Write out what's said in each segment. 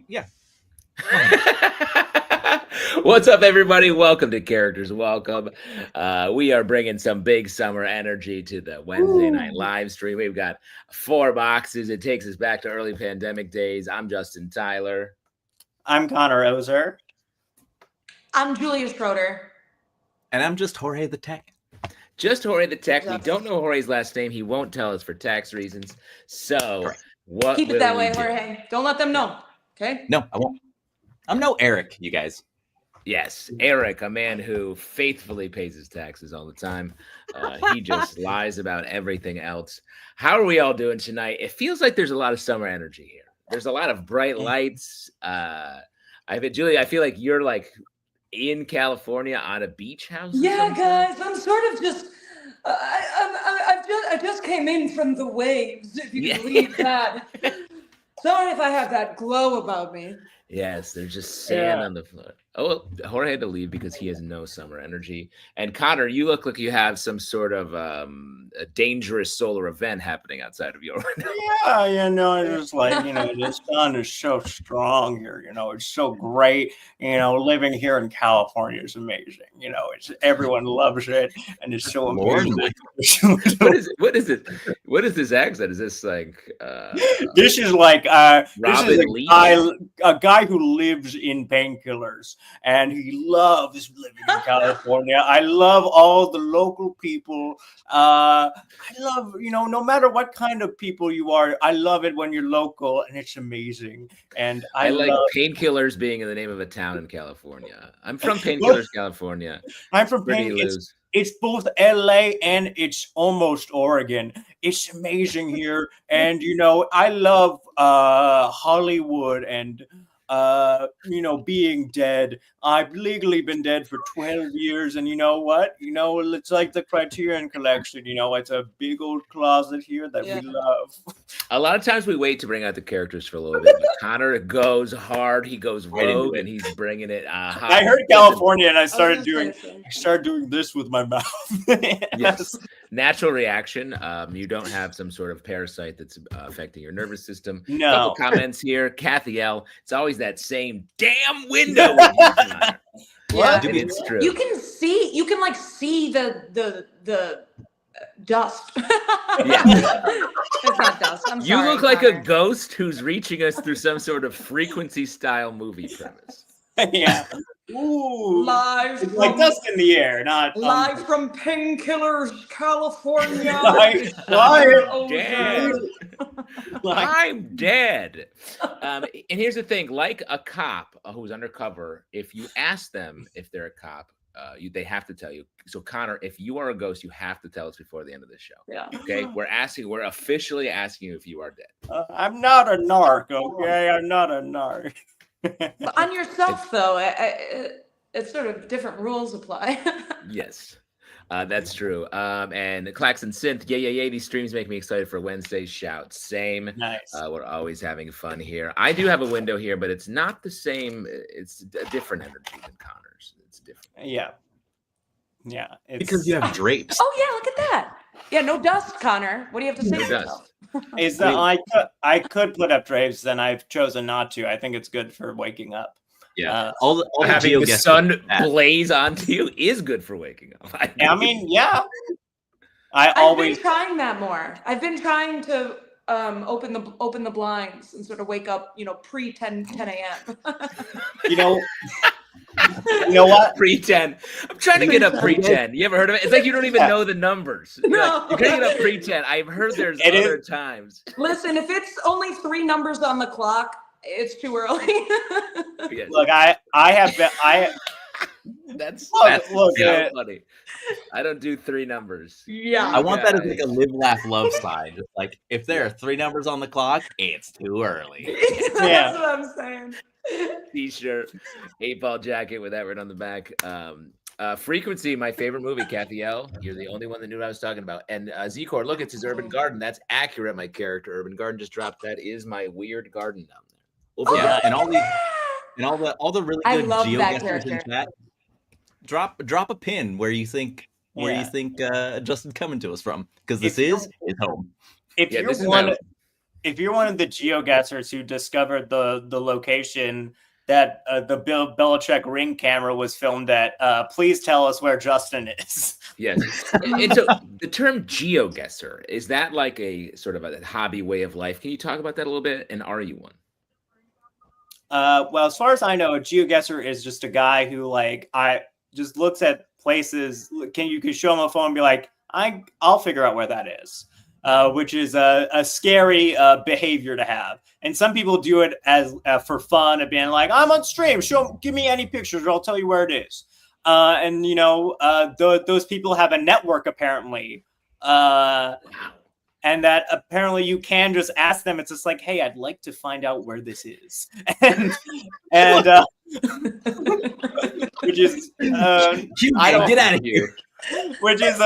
Yeah. What's up, everybody? Welcome to Characters Welcome. We are bringing some big summer energy to the Wednesday night live stream. We've got 4 boxes. It takes us back to early pandemic days. I'm Justin Tyler. I'm Connor Ozer. I'm Julia Schroeder. And I'm just Jorge the Tech. Just Jorge the Tech. We don't know Jorge's last name. He won't tell us for tax reasons. So what Keep it that way, do? Jorge. Don't let them know. Okay? No, I won't. I'm no Eric, you guys. Yes, Eric, a man who faithfully pays his taxes all the time. He just lies about everything else. How are we all doing tonight? It feels like there's a lot of summer energy here. There's a lot of bright lights. Julia, I feel like you're like in California on a beach house. Yeah, guys, I'm sort of just. I just came in from the waves. If you can believe that. Sorry if I have that glow about me. Yes, there's just sand on the floor. Oh, Jorge had to leave because he has no summer energy. And Connor, you look like you have some sort of a dangerous solar event happening outside of your window. Yeah, it's just like, the sun is so strong here. It's so great. Living here in California is amazing. Everyone loves it, and it's so amazing. What is it? What is this accent? Is this like? This is like this is a guy who lives in painkillers, and he loves living in California. I love all the local people. I love, no matter what kind of people you are, I love it when you're local, and it's amazing. And I like love Painkillers being in the name of a town in California. I'm from Painkillers, California. I'm from Painkillers. It's both LA and it's almost Oregon. It's amazing here. And, I love Hollywood and, being dead. I've legally been dead for 12 years. And you know what? It's like the Criterion Collection. It's a big old closet here that we love. A lot of times we wait to bring out the characters for a little bit. But Connor goes hard. He goes rogue and he's bringing it hot. I heard California and I started doing this with my mouth. Yes. Natural reaction. You don't have some sort of parasite that's affecting your nervous system. No. Couple comments here. Kathy L. It's always that same damn window. Yeah, it's true. You can see the dust. It's not dust. I'm sorry. You look like a ghost who's reaching us through some sort of frequency style movie premise. Yeah. Ooh. Live from, like dust in the air, not live from Painkillers, California. I'm dead. And here's the thing: like a cop who's undercover, if you ask them if they're a cop, they have to tell you. So Connor, if you are a ghost, you have to tell us before the end of the show. Yeah. Okay. We're officially asking you if you are dead. I'm not a narc. Okay, I'm not a narc. On yourself, though, it's sort of different rules apply. Yes, that's true. And Klaxon Synth, yeah. These streams make me excited for Wednesday's shout. Same. Nice. We're always having fun here. I do have a window here, but it's not the same. It's a different energy than Connor's. It's different. Yeah. Because you have drapes. Oh yeah, look at that. Yeah, no dust, Connor. What do you have to say? No dust. Is that I could put up drapes, and I've chosen not to. I think it's good for waking up. Yeah, all the having the sun blaze onto you is good for waking up. I mean, yeah. I've been trying that more. I've been trying to open the blinds and sort of wake up, pre 10 a.m. You know what? Pre-10. I'm trying to get up pre-10. You ever heard of it? It's like you don't even know the numbers. No. You're trying to get up pre-10. I've heard there's other times. Listen, if it's only 3 numbers on the clock, it's too early. Yes. Look, That's so funny. I don't do 3 numbers. Yeah. I want that as like a live, laugh, love sign. Just like if there are 3 numbers on the clock, it's too early. That's what I'm saying. T-shirt, 8-ball jacket with that written on the back. Frequency, my favorite movie, Kathy L. You're the only one that knew what I was talking about. And Z-Core, look, it's his urban garden. That's accurate, my character. Urban garden just dropped. That is my weird garden down there. Yeah, and all the really good geoguessers in chat. Drop a pin where you think Justin's coming to us from, because this is his home. If if you're one of the geoguessers who discovered the location that the Bill Belichick ring camera was filmed at, please tell us where Justin is. Yes. And so the term geoguesser, is that like a sort of a hobby way of life? Can you talk about that a little bit? And are you one? Well, as far as I know, a geoguesser is just a guy who just looks at places. You can show him a phone and be like, I'll figure out where that is. Which is a scary behavior to have. And some people do it as for fun of being like, I'm on stream, give me any pictures or I'll tell you where it is. And those people have a network apparently. And that apparently you can just ask them. It's just like, hey, I'd like to find out where this is. and which is I don't get out of here. Which is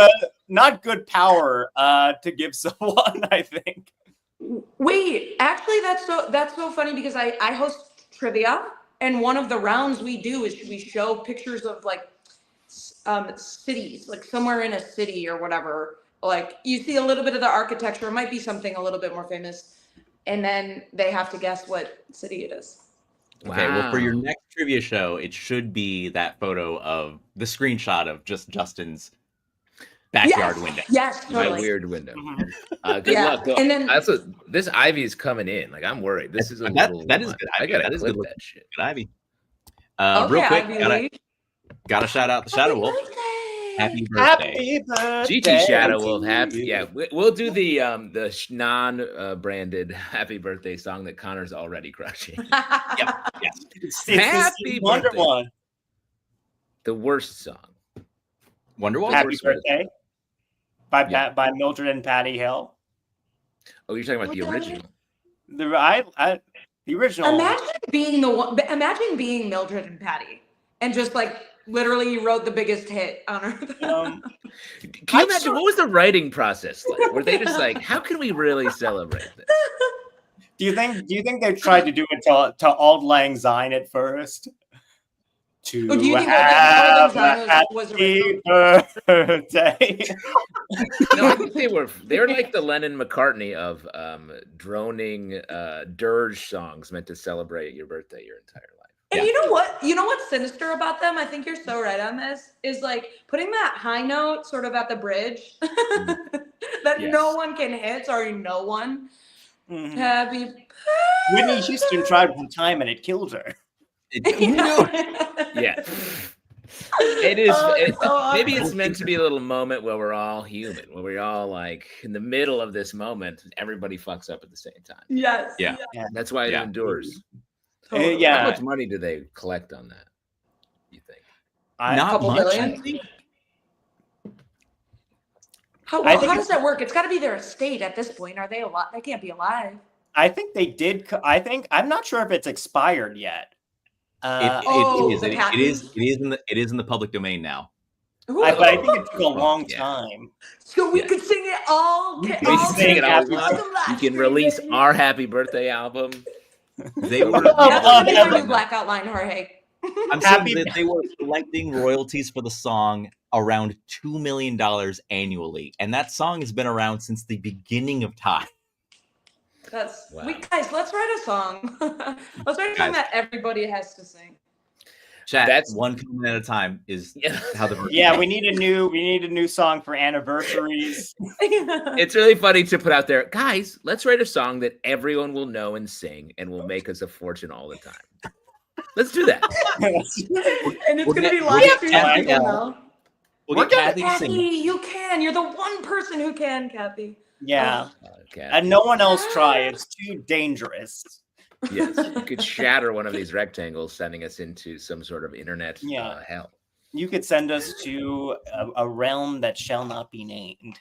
not good power to give someone, I think. Wait, actually, that's so funny because I host trivia, and one of the rounds we do is we show pictures of like cities, like somewhere in a city or whatever. Like you see a little bit of the architecture, it might be something a little bit more famous, and then they have to guess what city it is. Okay, well, for your next trivia show, it should be that photo of the screenshot of just Justin's backyard window. Yes, totally. My weird window. Good luck. Though. And then this ivy is coming in. Like I'm worried. This is that is good. I gotta clip that shit. Good ivy. Okay, real quick, gotta shout out the Shadow Wolf. Happy birthday. GT Shadow Wolf, happy. Yeah, we'll do the non-branded happy birthday song that Connor's already crushing. Yep. Yes. It's happy Wonder birthday. One. The worst song. Wonderwall. Happy birthday. By Mildred and Patty Hill. Oh, you're talking about the original. The original. Imagine being Mildred and Patty, and just like literally you wrote the biggest hit on earth. Can you imagine what was the writing process like? Were they just like, how can we really celebrate this? Do you think they tried to do it to Auld Lang Syne at first? To do you think have that a happy birthday. No, I think they were like the Lennon McCartney of droning dirge songs meant to celebrate your birthday your entire life. And you know what's sinister about them? I think you're so right on this, is like putting that high note sort of at the bridge that no one can hit. Sorry, no one. Mm-hmm. Happy Whitney Houston tried one time and it killed her. Yeah. It is maybe it's meant to be a little moment where we're all human, where we're all like in the middle of this moment, everybody fucks up at the same time. Yes. Yeah. That's why it endures. Totally. How much money do they collect on that, you think? Not much. Billion? How does that work? It's got to be their estate at this point. Are they alive? They can't be alive. I think they did. I'm not sure if it's expired yet. It is in the public domain now. But I think it took a long time. So we could sing it all. We can sing it all. You can release our happy birthday album. They were blackout line, Jorge. I'm saying that they were collecting royalties for the song around $2 million annually, and that song has been around since the beginning of time. Guys, let's write a song. Let's write a song that everybody has to sing. Chat, that's one comment at a time is how the we need a new song for anniversaries. It's really funny to put out there, guys, let's write a song that everyone will know and sing and will make us a fortune all the time. Let's do that. And it's going to be live. We'll get Kathy, you can. You're the one person who can, Kathy. Yeah. And no one else try. It's too dangerous. Yes. You could shatter one of these rectangles, sending us into some sort of internet hell. You could send us to a realm that shall not be named.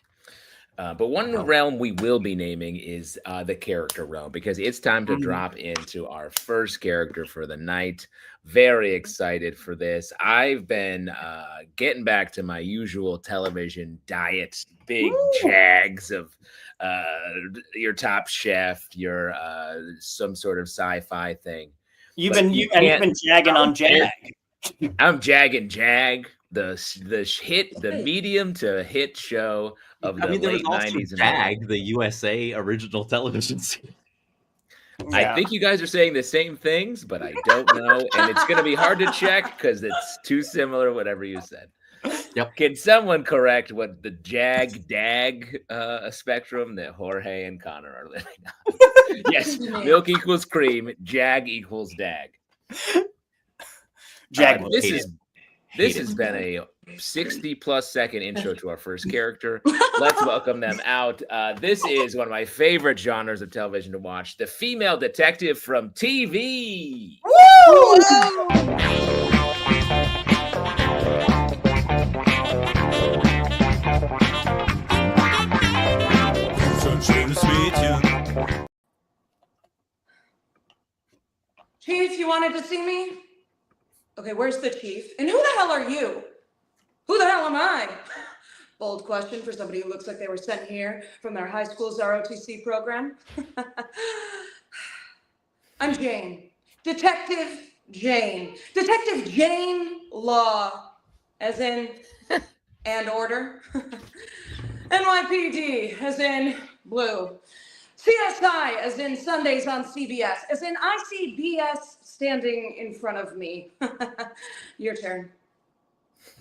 But one realm we will be naming is the character realm, because it's time to drop into our first character for the night. Very excited for this. I've been getting back to my usual television diet, big jags of your Top Chef, your some sort of sci-fi thing. You've been jagging on Jag. I'm jagging Jag, the medium to hit show of the late 90s. Jag, the USA original television series. I think you guys are saying the same things, but I don't know. And it's going to be hard to check because it's too similar, whatever you said. Yep. Can someone correct what the jag-dag spectrum that Jorge and Connor are living on? Yes, milk equals cream, jag equals dag. Jag. This has been a 60+ second intro to our first character. Let's welcome them out. This is one of my favorite genres of television to watch, the female detective from TV. Woo! Chief, you wanted to see me? Okay, where's the chief? And who the hell are you? Who the hell am I? Bold question for somebody who looks like they were sent here from their high school's ROTC program. I'm Jane. Detective Jane. Detective Jane Law. As in, and order. NYPD, as in blue. CSI, as in Sundays on CBS, as in I see BS standing in front of me. Your turn.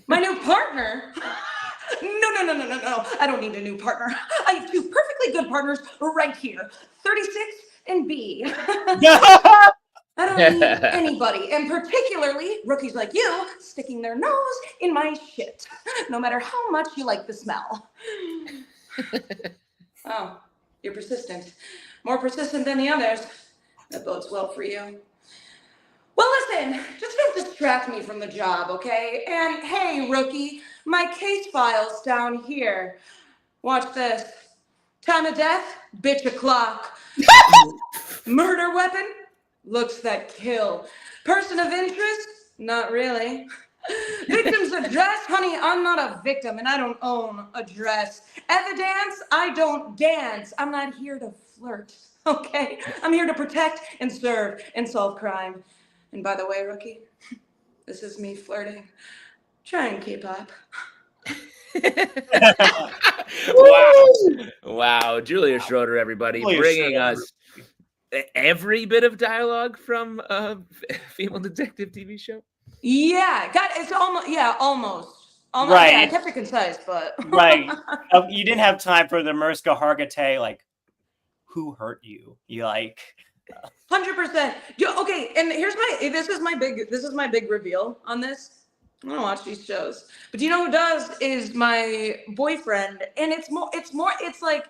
My new partner? No. I don't need a new partner. I have two perfectly good partners right here. 36 and B. I don't need anybody, and particularly rookies like you sticking their nose in my shit, no matter how much you like the smell. Oh. You're persistent. More persistent than the others. That bodes well for you. Well, listen, just don't distract me from the job, okay? And hey, rookie, my case file's down here. Watch this. Time of death, bitch o'clock. Murder weapon, looks that kill. Person of interest, not really. Victim's address, honey, I'm not a victim and I don't own a dress. Evidence, I don't dance. I'm not here to flirt, okay? I'm here to protect and serve and solve crime. And by the way, rookie, this is me flirting. Try and keep up. Wow. Julia Schroeder, everybody, bringing us every bit of dialogue from a female detective TV show. Yeah, God, it's almost. Right. Yeah, I kept it concise, but right. You didn't have time for the Mariska Hargitay, like, who hurt you? You like 100%. Okay, and this is my big reveal on this. I'm gonna watch these shows, but do you know who does is my boyfriend, and it's like,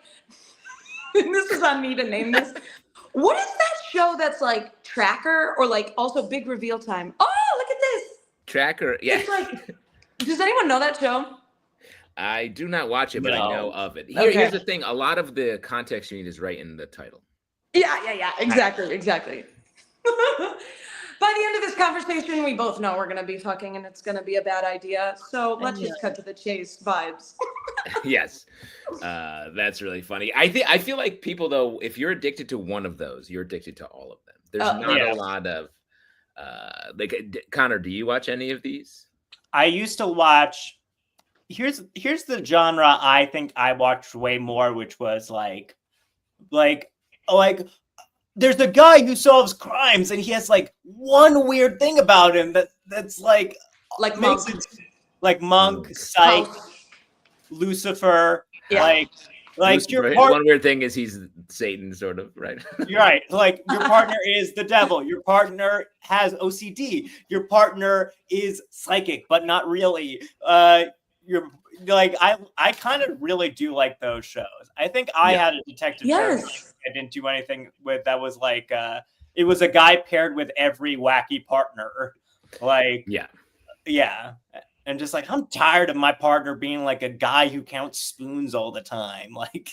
and this is on me to name this. What is that show that's like Tracker or like also big reveal time? Oh, look at this. Tracker, yeah. It's like, does anyone know that show? I do not watch it, but I know of it. Here's the thing. A lot of the context you need is right in the title. Yeah. Exactly. By the end of this conversation, we both know we're going to be fucking and it's going to be a bad idea. So let's just cut to the chase vibes. Yes. That's really funny. I feel like people, though, if you're addicted to one of those, you're addicted to all of them. There's not a lot of like, Connor, do you watch any of these? I used to watch. Here's the genre I think I watched way more, which was like there's a guy who solves crimes and he has like one weird thing about him that's like Monk. Like Monk, Psych, Lucifer, like Lucifer, one weird thing is he's Satan, sort of, right? You're right. Like your partner is the devil. Your partner has OCD. Your partner is psychic, but not really. You're like I kind of really do like those shows. I think I had a detective show I didn't do anything with that was like it was a guy paired with every wacky partner. Like yeah. And just like, I'm tired of my partner being like a guy who counts spoons all the time. Like,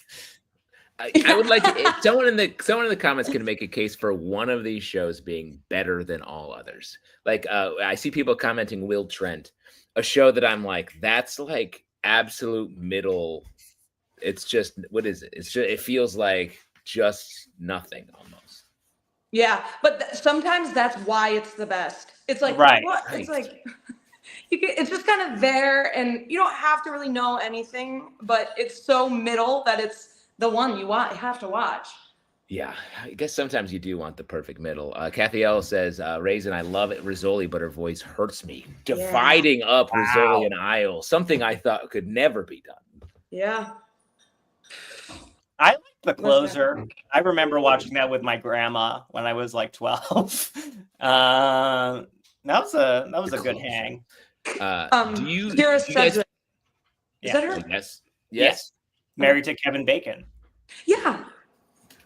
I would like to, if someone in the comments can make a case for one of these shows being better than all others. Like, I see people commenting Will Trent, a show that I'm like, that's like absolute middle. It's just, what is it? It's just, it feels like just nothing almost. Yeah, but sometimes that's why it's the best. It's like, it's like. It's just kind of there, and you don't have to really know anything, but it's so middle that it's the one you have to watch. Yeah, I guess sometimes you do want the perfect middle. Kathy L says, Raisin, I love it, Rizzoli, but her voice hurts me. Dividing up Rizzoli and Isle, something I thought could never be done. Yeah. I like The Closer. I remember watching that with my grandma when I was like 12. That was a good hang. Do you Kira guys? Is that her? Yes. Married to Kevin Bacon. Yeah.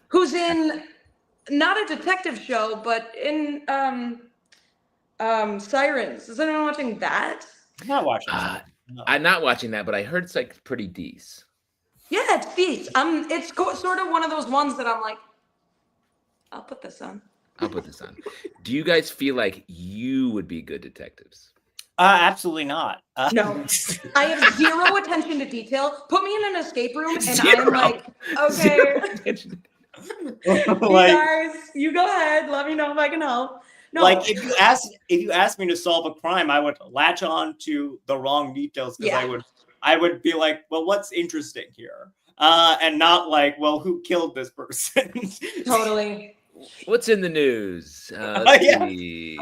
Who's in not a detective show, but in Sirens. Is anyone watching that? I'm not watching that. No. I'm not watching that, but I heard it's like pretty decent. Yeah, it's decent. It's sort of one of those ones that I'm like, I'll put this on. Do you guys feel like you would be good detectives? Absolutely not. No, I have zero attention to detail. Put me in an escape room, and I'm like, okay, you go ahead. Let me know if I can help. No. Like if you ask me to solve a crime, I would latch on to the wrong details because I would be like, well, what's interesting here? And not like, well, who killed this person? Totally. What's in the news? Do you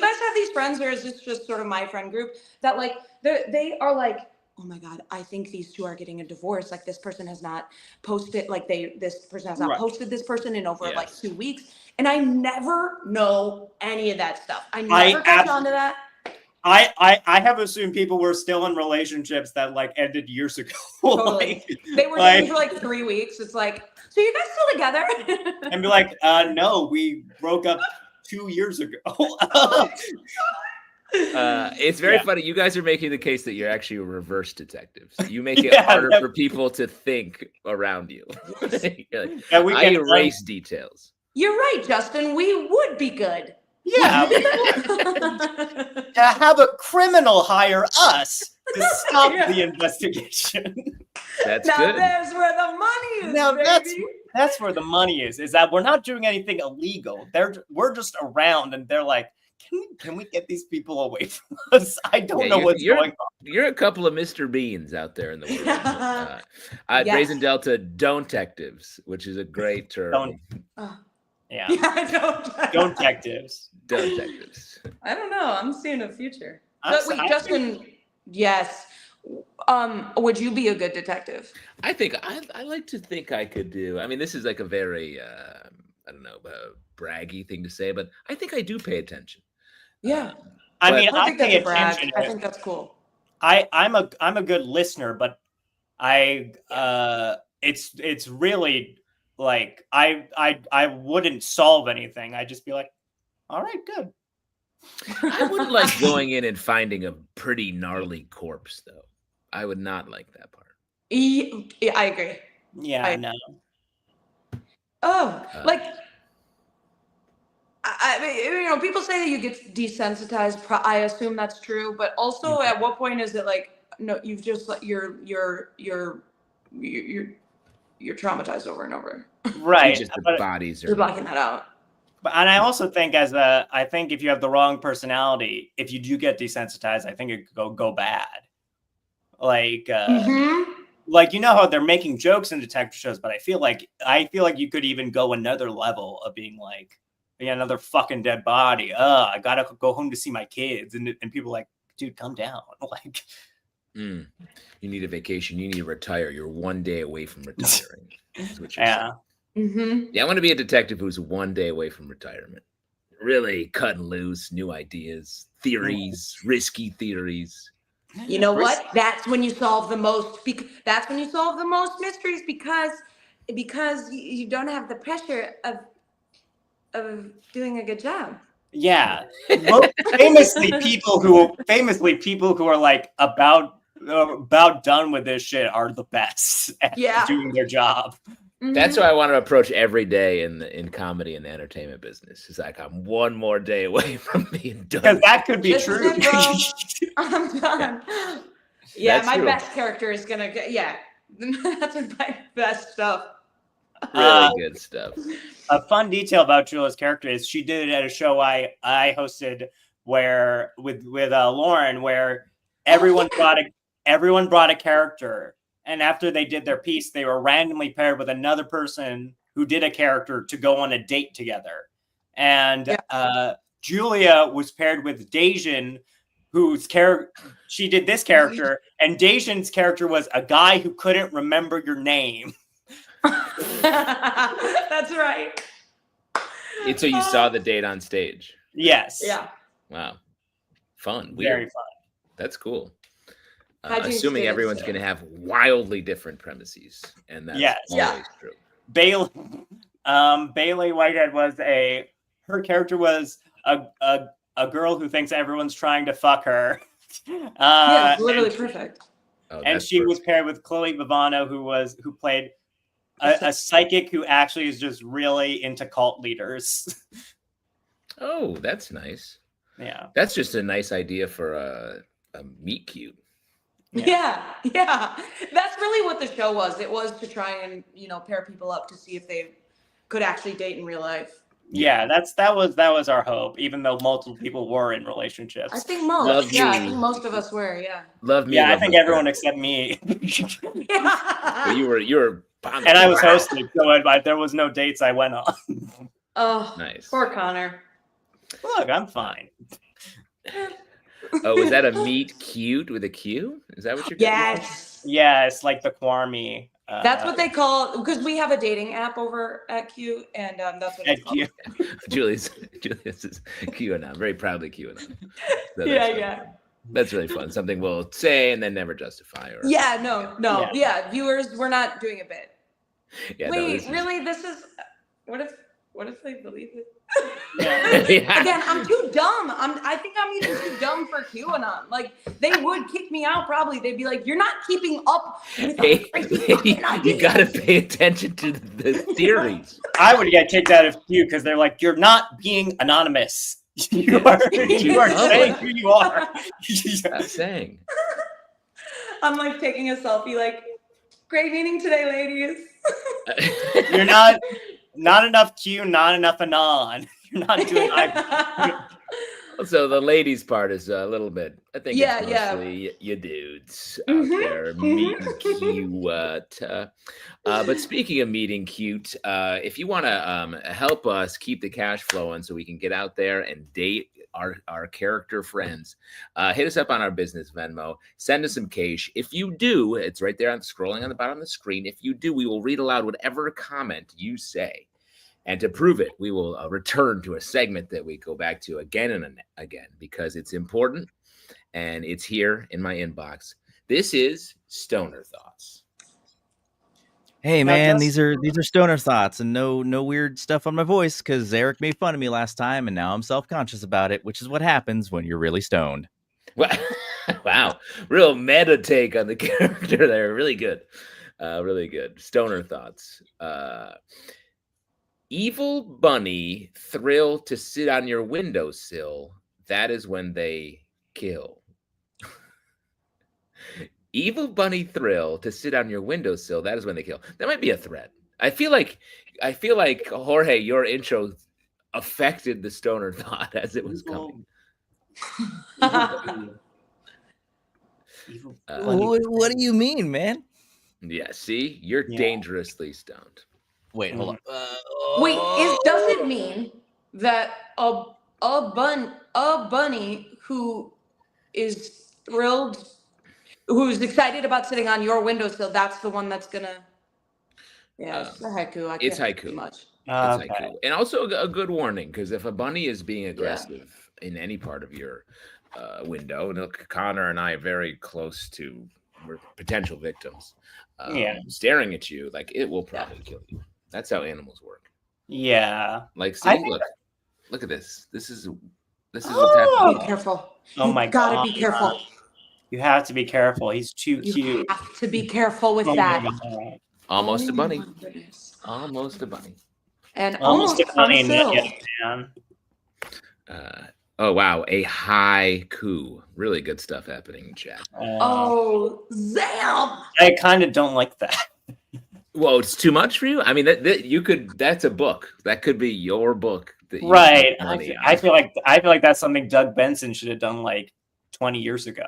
guys have these friends, or is this just sort of my friend group that like they are like, oh my God, I think these two are getting a divorce. Like this person has not posted, this person has not posted this person in over like 2 weeks. And I never know any of that stuff. I never catch on to that. I have assumed people were still in relationships that like ended years ago. Totally. They were dating for like 3 weeks. It's like, so you guys still together? And be like, no, we broke up 2 years ago. It's very funny. You guys are making the case that you're actually a reverse detective. So you make it harder for people to think around you. I erase details. You're right, Justin. We would be good. Yeah. Have a criminal hire us to stop the investigation. That's now good. There's where the money is. Now baby. that's where the money is that we're not doing anything illegal. We're just around, and they're like, can we get these people away from us? I don't know what's going on. You're a couple of Mr. Beans out there in the world. Raisin Delta, don't detectives, which is a great term. Don't detectives. Don't detectives. I don't know. I'm seeing a future. But wait, Justin, yes. Would you be a good detective? I think I like to think I could do. I mean, this is like a very I don't know, braggy thing to say, but I think I do pay attention. Yeah. I mean, I think that's a brag. I think that's cool. I'm a good listener, but it's really like I wouldn't solve anything. I'd just be like, all right, good. I wouldn't like going in and finding a pretty gnarly corpse, though. I would not like that part. Yeah, I agree. Yeah, I know. Oh, I mean, people say that you get desensitized. I assume that's true, but also, at what point is it like, no, you've just like you're traumatized over and over. Right. Just the bodies are. You're blocking that out. And I also think I think if you have the wrong personality, if you do get desensitized, I think it could go bad. Like, like, you know how they're making jokes in detective shows, but I feel like you could even go another level of being like, another fucking dead body. I gotta go home to see my kids, and people are like, dude, calm down. Like, you need a vacation. You need to retire. You're 1 day away from retiring. That's what you're saying. Yeah, I want to be a detective who's 1 day away from retirement. Really cutting loose, new ideas, theories, risky theories. You know what? That's when you solve the most. That's when you solve the most mysteries because you don't have the pressure of doing a good job. Yeah. famously people who are like about done with this shit are the best at doing their job. That's why I want to approach every day in comedy and the entertainment business. It's like I'm 1 more day away from being done. Because that could be true. I'm done. Yeah, my best character is gonna get. Yeah, that's my best stuff. Really good stuff. A fun detail about Julia's character is she did it at a show I hosted where with Lauren, where everyone brought a character, and after they did their piece, they were randomly paired with another person who did a character to go on a date together. And Julia was paired with Dejan, whose character she did this character, and Dejan's character was a guy who couldn't remember your name. That's right. So you saw the date on stage? Yes. Yeah. Wow. Fun. Very Weird. fun. That's cool. How'd you Assuming experience everyone's it? going to have wildly different premises, and that's Yes. always true. Bailey Whitehead was her character was a girl who thinks everyone's trying to fuck her. Yeah, it's literally perfect. Oh, And that's she was perfect. paired with Chloe Bavano, who played a psychic who actually is just really into cult leaders. Oh, that's nice. Yeah. That's just a nice idea for a meet cute. Yeah. That's really what the show was. It was to try and, pair people up to see if they could actually date in real life. Yeah, that was our hope, even though multiple people were in relationships. I think most. Love I me. think most of us were, yeah. Love me. Yeah, I love think me. everyone except me. But you were And I was hosting, so there was no dates I went on. Oh, Nice. poor Connor. Look, I'm fine. Oh, is that a meet cute with a Q? Is that what you're getting? Yes. Yeah, it's like the Kwame. That's what they call, because we have a dating app over at Q, and that's what it's at called. Q. Julius is QAnon, very proudly QAnon. So Yeah. That's really fun. Something we'll say and then never justify. Or Yeah, no. Yeah, viewers, we're not doing a bit. Yeah, Wait, really? This is, what if they believe it? Yeah. Again, I'm too dumb. I think I'm even too dumb for QAnon. Like, they would kick me out probably. They'd be like, "You're not keeping up with Hey, fucking you ideas." got to pay attention to the theories. I would get kicked out of Q because they're like, "You're not being anonymous. You are saying who you are." I'm saying. I'm like taking a selfie, like, "Great meeting today, ladies." You're not enough Q, not enough anon. You're not doing either. So the ladies part is a little bit. I think Yeah, it's yeah. mostly you dudes Mhm, out there meeting cute. But speaking of meeting cute, if you want to help us keep the cash flowing so we can get out there and date our character friends, hit us up on our business Venmo. Send us some cash. If you do, it's right there on scrolling on the bottom of the screen. If you do, we will read aloud whatever comment you say. And to prove it, we will return to a segment that we go back to again and again because it's important and it's here in my inbox. This is Stoner Thoughts. Hey Now, man, just- these are stoner thoughts and no weird stuff on my voice because Eric made fun of me last time and now I'm self-conscious about it, which is what happens when you're really stoned. Wow, real meta take on the character there. Really good. Really good. Stoner Thoughts. Evil bunny thrill to sit on your windowsill. That is when they kill. Evil bunny thrill to sit on your windowsill. That is when they kill. That might be a threat. I feel like Jorge, your intro affected the stoner thought as it was coming. What do you mean, man? Yeah, see, you're Yeah. dangerously stoned. Wait, hold on. Wait, does it mean that a bunny who is thrilled, who's excited about sitting on your windowsill, that's the one that's gonna? Yeah, it's a haiku. I can't It's say haiku. too much. It's Okay. haiku. And also a good warning, because if a bunny is being aggressive in any part of your window, and look, Connor and I are very close to we're potential victims. Staring at you, like it will probably kill you. That's how animals work. Yeah. Like, I see, think- look at this. This is what's Be happening. careful. Oh my You gotta God. be careful. You have to be careful. He's too You cute. have to be careful with Oh my that. God. Almost a Oh bunny. my goodness. Almost a bunny. And Almost almost a bunny, one sill. yes, man. Oh wow, a haiku. Really good stuff happening in chat. Oh, Zam! I kind of don't like that. Whoa, it's too much for you? I mean, that you could. That's a book. That could be your book. That you Right. make money on. I feel like that's something Doug Benson should have done like 20 years ago.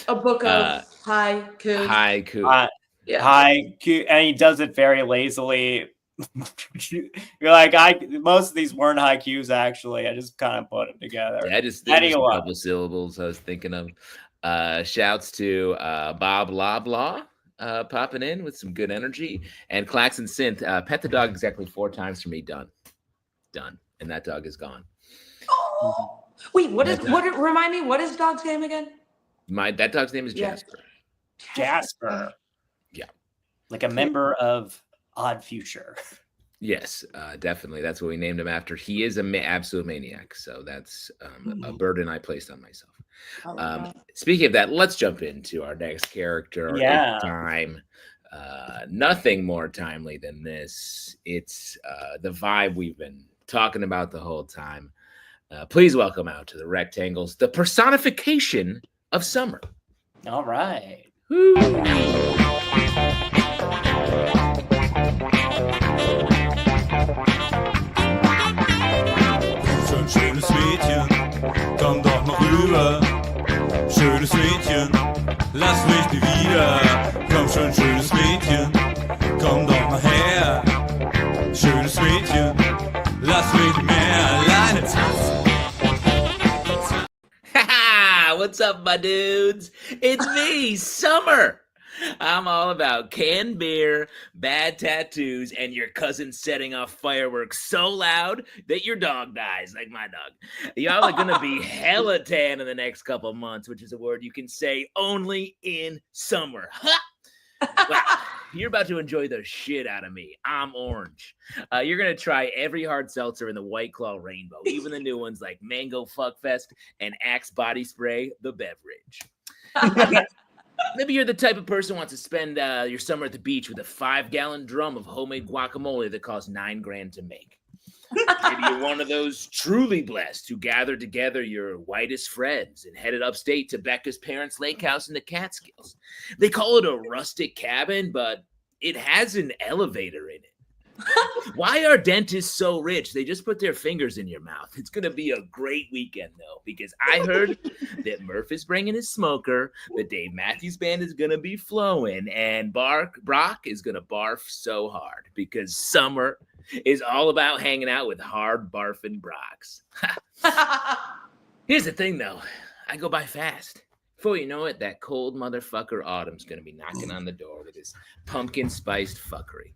A book of Haiku. Haiku. Yeah. Haiku, and he does it very lazily. You're like, most of these weren't haikus actually. I just kind of put them together. Yeah, just a couple syllables I was thinking of. Shouts to Bob Loblaw popping in with some good energy, and Klaxon Synth. Pet the dog exactly 4 times for me. Done, and that dog is gone. Oh, wait, remind me, what is dog's name again? That dog's name is Jasper. Jasper. Yeah, like a member of Odd Future. Yes, definitely. That's what we named him after. He is an absolute maniac. So that's a burden I placed on myself. Speaking of that, let's jump into our next character. Yeah. It's time. Nothing more timely than this. It's the vibe we've been talking about the whole time. Please welcome out to the Rectangles, the personification of summer. All right. Woo. Schönes Mädchen, komm doch mal rüber. Schönes Mädchen, lass mich nie wieder. Komm schon, schönes Mädchen, komm doch mal her. Schönes Mädchen, lass mich mehr alleine tanzen. Haha, what's up, my dudes? It's me, Summer. I'm all about canned beer, bad tattoos, and your cousin setting off fireworks so loud that your dog dies, like my dog. Y'all are going to be hella tan in the next couple months, which is a word you can say only in summer. Well, you're about to enjoy the shit out of me. I'm orange. You're going to try every hard seltzer in the White Claw Rainbow, even the new ones like Mango Fuckfest and Axe Body Spray, the beverage. Maybe you're the type of person who wants to spend your summer at the beach with a 5-gallon drum of homemade guacamole that costs $9,000 to make. Maybe you're one of those truly blessed who gathered together your whitest friends and headed upstate to Becca's parents' lake house in the Catskills. They call it a rustic cabin, but it has an elevator in it. Why are dentists so rich? They just put their fingers in your mouth. It's going to be a great weekend, though, because I heard that Murph is bringing his smoker, the Dave Matthews Band is going to be flowing, and Brock is going to barf so hard because summer is all about hanging out with hard barfing Brocks. Here's the thing, though. I go by fast. Before you know it, that cold motherfucker autumn's going to be knocking on the door with his pumpkin-spiced fuckery.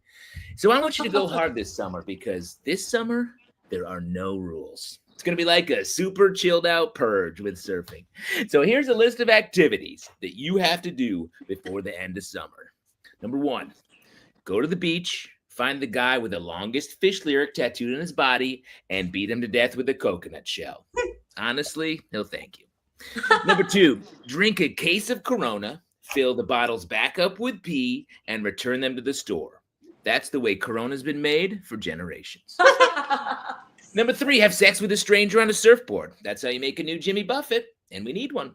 So I want you to go hard this summer because this summer, there are no rules. It's going to be like a super chilled out purge with surfing. So here's a list of activities that you have to do before the end of summer. Number 1, go to the beach, find the guy with the longest fish lyric tattooed on his body, and beat him to death with a coconut shell. Honestly, he'll thank you. Number 2, drink a case of Corona, fill the bottles back up with pee, and return them to the store. That's the way Corona's been made for generations. Number 3, have sex with a stranger on a surfboard. That's how you make a new Jimmy Buffett, and we need one.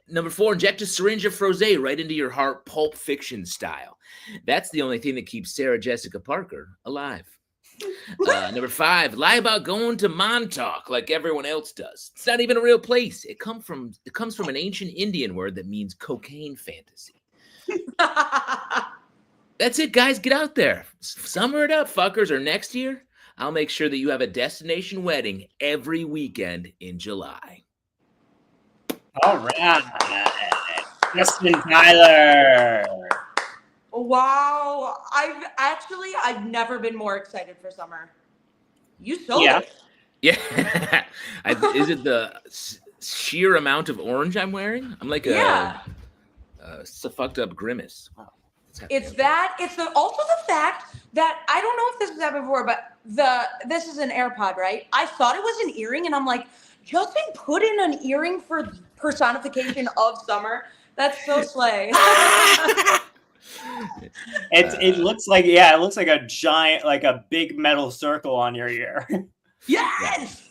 Number 4, inject a syringe of Frosé right into your heart, Pulp Fiction style. That's the only thing that keeps Sarah Jessica Parker alive. Number 5, lie about going to Montauk like everyone else does. It's not even a real place. It comes from an ancient Indian word that means cocaine fantasy. That's it, guys. Get out there. Summer it up, fuckers. Or next year, I'll make sure that you have a destination wedding every weekend in July. All right. Justin Tyler. Wow. I've never been more excited for summer. You sold it. Yeah. Is it the sheer amount of orange I'm wearing? I'm like a fucked up grimace. Wow. It's that. It's also the fact that I don't know if this has happened before, but this is an AirPod, right? I thought it was an earring, and I'm like, Justin put in an earring for personification of summer. That's so slay. It looks like a giant, like a big metal circle on your ear. Yes.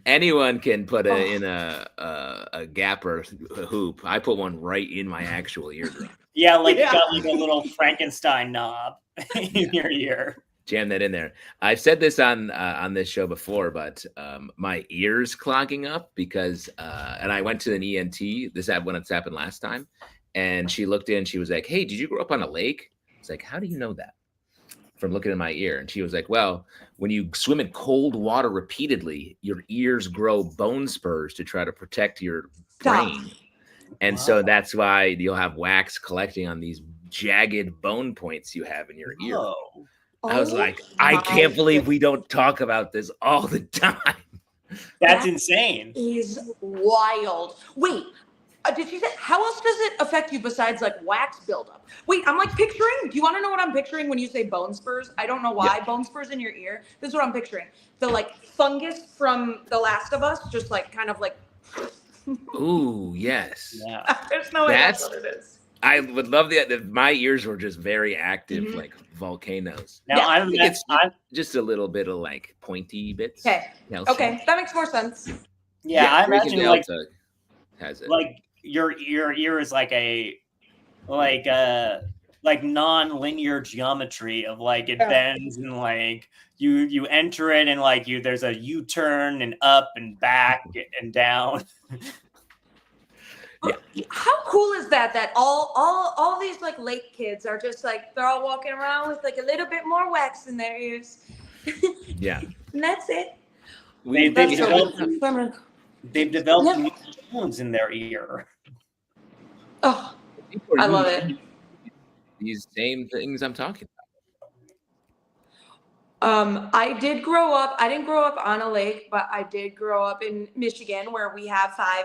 Anyone can put in a gapper hoop. I put one right in my actual eardrum. Yeah, like got like a little Frankenstein knob in your ear. Jam that in there. I've said this on this show before, but my ears clogging up because and I went to an ENT. This happened when it's happened last time, And she looked in, she was like, "Hey, did you grow up on a lake?" It's like, "How do you know that?" From looking in my ear. And she was like, "Well, when you swim in cold water repeatedly, your ears grow bone spurs to try to protect your brain. And so that's why you'll have wax collecting on these jagged bone points you have in your ear." Oh. I was like, I can't believe we don't talk about this all the time. That's insane. Is wild. Wait, did you say, how else does it affect you besides like wax buildup? Wait, I'm like picturing, do you want to know what I'm picturing when you say bone spurs? I don't know why. Bone spurs in your ear. This is what I'm picturing. The like fungus from The Last of Us, just like kind of like. Ooh, yes. Yeah. There's no way that's what it is. I would love that. My ears were just very active, like volcanoes. Now I think it's just a little bit of like pointy bits. Okay. Okay, that makes more sense. Yeah, I Drake imagine and like Delta has it. Like your ear is like non-linear geometry of like it bends and like you enter it and like there's a U-turn and up and back and down. Yeah. How cool is that? That all these like lake kids are just like they're all walking around with like a little bit more wax in their ears. Yeah. And that's it. They've developed new tones in their ear. Oh, I love it. These same things I'm talking about. I didn't grow up on a lake, but I did grow up in Michigan where we have 5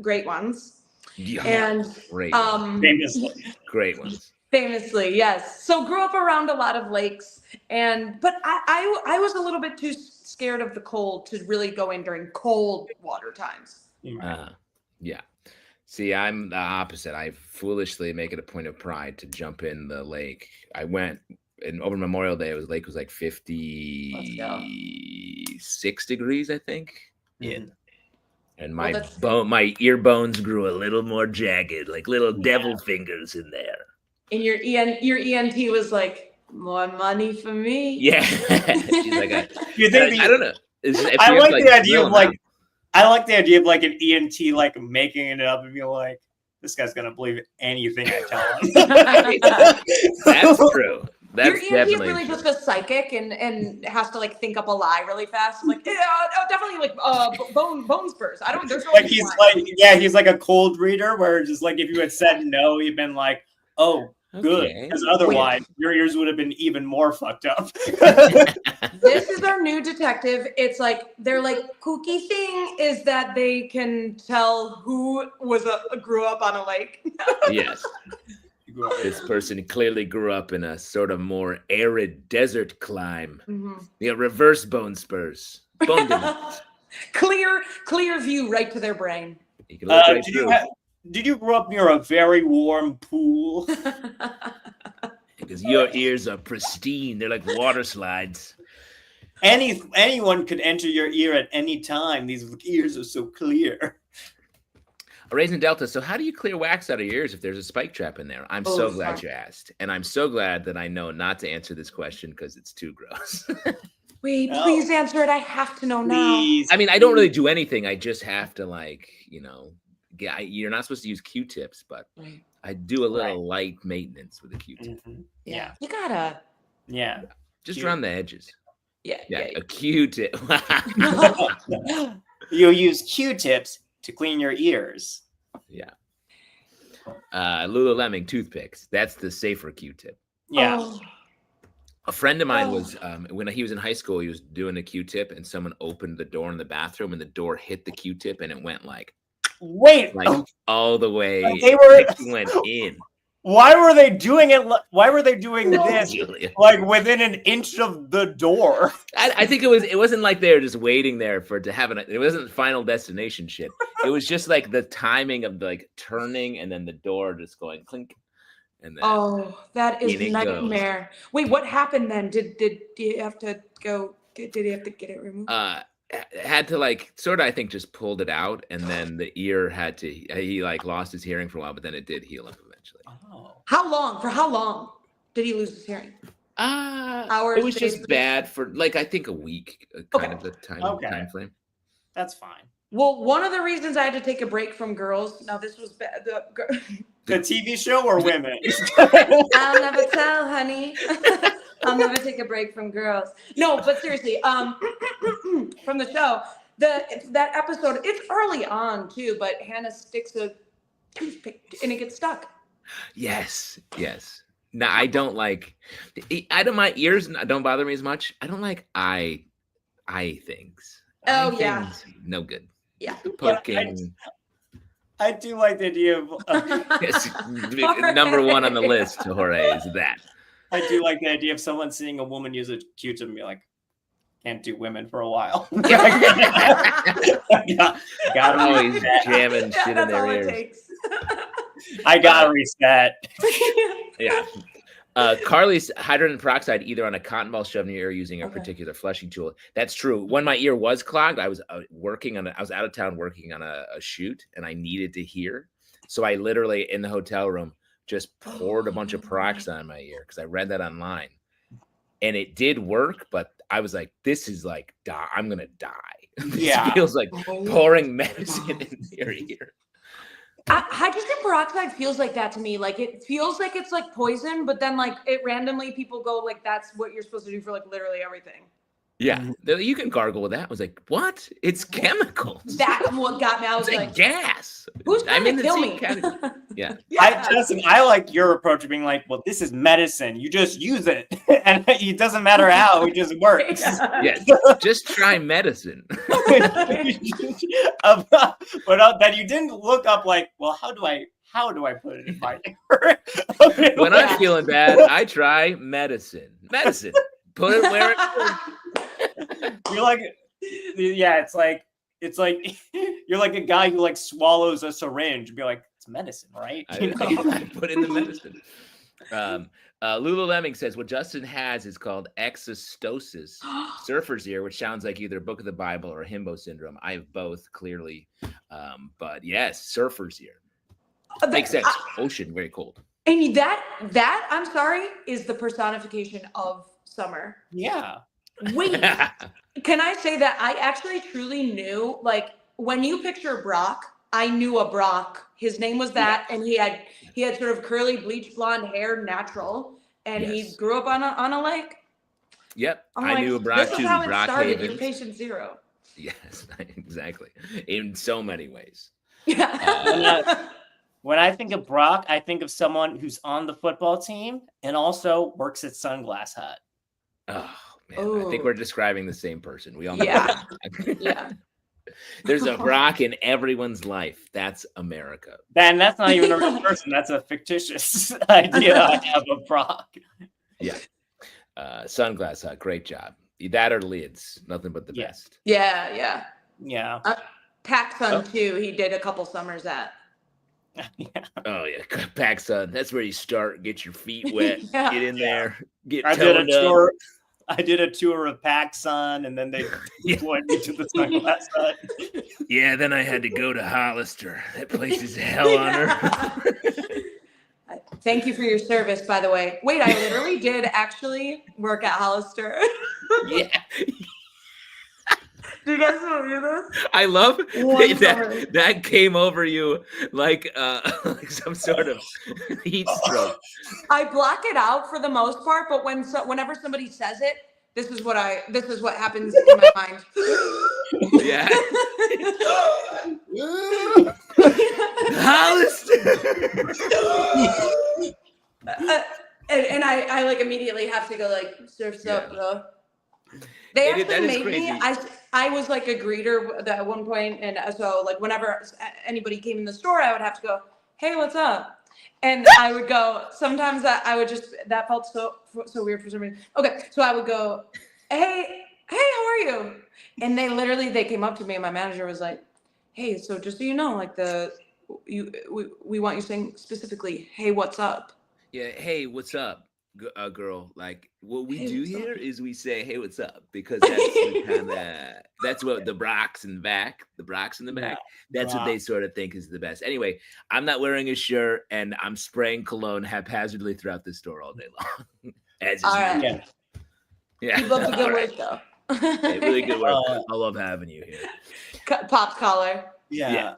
great ones. Yeah, and great ones. Famously, yes. So grew up around a lot of lakes, but I was a little bit too scared of the cold to really go in during cold water times. Yeah. See, I'm the opposite. I foolishly make it a point of pride to jump in the lake. I went and over Memorial Day. The lake was like 56 degrees, I think. In. And my ear bones grew a little more jagged, like little devil fingers in there. And your ENT was like, more money for me. Yeah, she's like, I don't know. I like the idea of like, I like the idea of like an ENT like making it up and being like, this guy's gonna believe anything I tell him. That's true. That's your ENT is really just a psychic and has to like think up a lie really fast. I'm like, definitely like bone spurs. I don't. There's no like he's like a cold reader where just like if you had said no, he'd been like, oh, good, because otherwise your ears would have been even more fucked up. This is our new detective. It's like their like kooky thing is that they can tell who grew up on a lake. Yes. This person clearly grew up in a sort of more arid desert climb. Mm-hmm. Reverse bone spurs. Bone clear view right to their brain. You can look right did you grow up near a very warm pool? Because your ears are pristine. They're like water slides. Anyone could enter your ear at any time. These ears are so clear. Raisin Delta, so how do you clear wax out of your ears if there's a spike trap in there? I'm so glad you asked. And I'm so glad that I know not to answer this question because it's too gross. Wait, please answer it. I have to know now. I mean, I don't really do anything. I just have to you're not supposed to use Q-tips, but I do a little light maintenance with a Q-tip. Mm-hmm. Yeah. You gotta. Yeah. Just around the edges. Yeah. A Q-tip. You use Q-tips to clean your ears. Yeah. Lululemon toothpicks. That's the safer Q-tip. Yeah. Oh. A friend of mine was, when he was in high school, he was doing a Q-tip and someone opened the door in the bathroom and the door hit the Q-tip and it went all the way. Went in. Why were they doing it? Why were they doing this like within an inch of the door? I think it wasn't like they were just waiting there for it to happen. It wasn't final destination shit. It was just like the timing of like turning and then the door just going clink. And then that is a nightmare. Goes. Wait, what happened then? Did you have to go? Did he have to get it removed? Had to like sort of, I think, just pulled it out, and then the ear had to. He like lost his hearing for a while, but then it did heal up eventually. Oh. How long? For how long did he lose his hearing? Hours. It was just bad for like I think a week, kind of the time frame. That's fine. Well, one of the reasons I had to take a break from girls. Now this was bad. The TV show or women? I'll never tell, honey. I'll never take a break from girls. No, but seriously, from the show, that episode, it's early on too, but Hannah sticks a toothpick and it gets stuck. Yes. No, I don't like. I don't. My ears don't bother me as much. I don't like eye things. Oh, Eye yeah. things, no good. Yeah. Poking. I do like the idea of. Yes, number one on the list, Jorge, is that. I do like the idea of someone seeing a woman use a Q-tip and be like, "Can't do women for a while." Gotta Always reset. jamming shit in That's their all it ears. takes. I gotta reset. Yeah. Carly's hydrogen peroxide either on a cotton ball shoved in your ear using a particular flushing tool. That's true. When my ear was clogged, I was I was out of town working on a shoot and I needed to hear. So I literally in the hotel room just poured a bunch of peroxide in my ear because I read that online. And it did work, but I was like, this is like I'm gonna die. This feels like pouring medicine in your ear. Hydrogen peroxide feels like that to me. Like it feels like it's like poison, but then like it randomly people go like that's what you're supposed to do for like literally everything. Yeah, you can gargle with that. I was like, what? It's chemicals. That's what got me. I was it's like, gas. Who's trying to kill me? Yeah. I like your approach of being like, well, this is medicine. You just use it, and it doesn't matter how. It just works. Yes. Just try medicine. But that you didn't look up like, well, how do I put it in my ear? When I'm feeling bad, I try medicine. Put it where it You're like, yeah, it's like you're like a guy who like swallows a syringe and be like, it's medicine, right? I put in the medicine. Lululemon says what Justin has is called exostosis, surfer's ear, which sounds like either Book of the Bible or himbo syndrome. I have both clearly, but yes, surfer's ear makes sense. Ocean, very cold. And that I'm sorry is the personification of summer. Yeah. Wait, can I say that I actually truly knew, like, when you picture Brock, I knew a Brock. His name was that, and he had sort of curly, bleach blonde hair, natural, and he grew up on a lake. Yep, I knew a Brock too. This is how Brock it started. Havens. You're patient zero. Yes, exactly. In so many ways. When I think of Brock, I think of someone who's on the football team and also works at Sunglass Hut. Oh man, I think we're describing the same person. We all know. Yeah. There's a Brock in everyone's life. That's America. And that's not even a real person. That's a fictitious idea I have of Brock. Yeah. Sunglass Hut, great job. That or lids, nothing but the best. Yeah. PacSun too. He did a couple summers at. Oh yeah, PacSun. That's where you start. Get your feet wet. Get in there. Get I toned up. I did a tour of PacSun, and then they deployed me to the Sunglass Hut. Yeah, then I had to go to Hollister. That place is hell on earth. Thank you for your service, by the way. Wait, I literally did actually work at Hollister. Yeah. Do you guys believe this? I love that came over you like some sort of heat stroke. I block it out for the most part, but whenever somebody says it, this is what happens in my mind. Yeah. Hollister. And I like immediately have to go like surf's up, bro. They actually made me. I was like a greeter at one point, and so like whenever anybody came in the store, I would have to go, "Hey, what's up?" And I would go. Sometimes I would just that felt so weird for some reason. Okay, so I would go, "Hey, how are you?" And they came up to me, and my manager was like, "Hey, so just so you know, like we want you saying specifically, hey, what's up?" Yeah, hey, what's up? Girl, like what we do here is we say, "Hey, what's up?" Because that's what the Brocks in the back. That's what they sort of think is the best. Anyway, I'm not wearing a shirt and I'm spraying cologne haphazardly throughout the store all day long. Yeah. Keep up the good work, though. Really good work. I love having you here. Pop's collar. Yeah.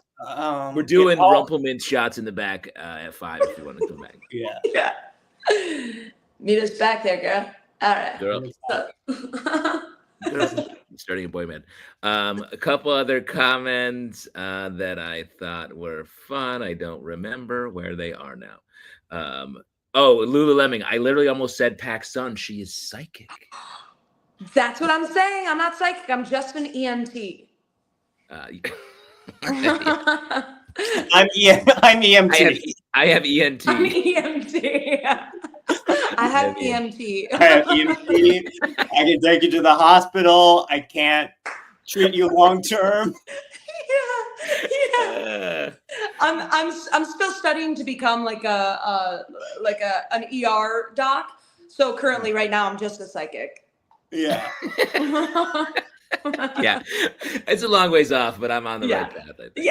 We're doing it all- Rumpelman shots in the back at 5 if you want to come back. Yeah. Yeah. Meet us back there, girl. All right. Girl, So- I'm starting a boy band. A couple other comments that I thought were fun. I don't remember where they are now. Lululemon. I literally almost said Pac's son. She is psychic. That's what I'm saying. I'm not psychic. I'm just an ENT. I'm EMT. I have ENT. I'm EMT. I have EMT. I have EMT. I can take you to the hospital. I can't treat you long term. Yeah. I'm still studying to become like an ER doc. So currently, right now, I'm just a psychic. Yeah. Yeah, it's a long ways off, but I'm on the right path. I think.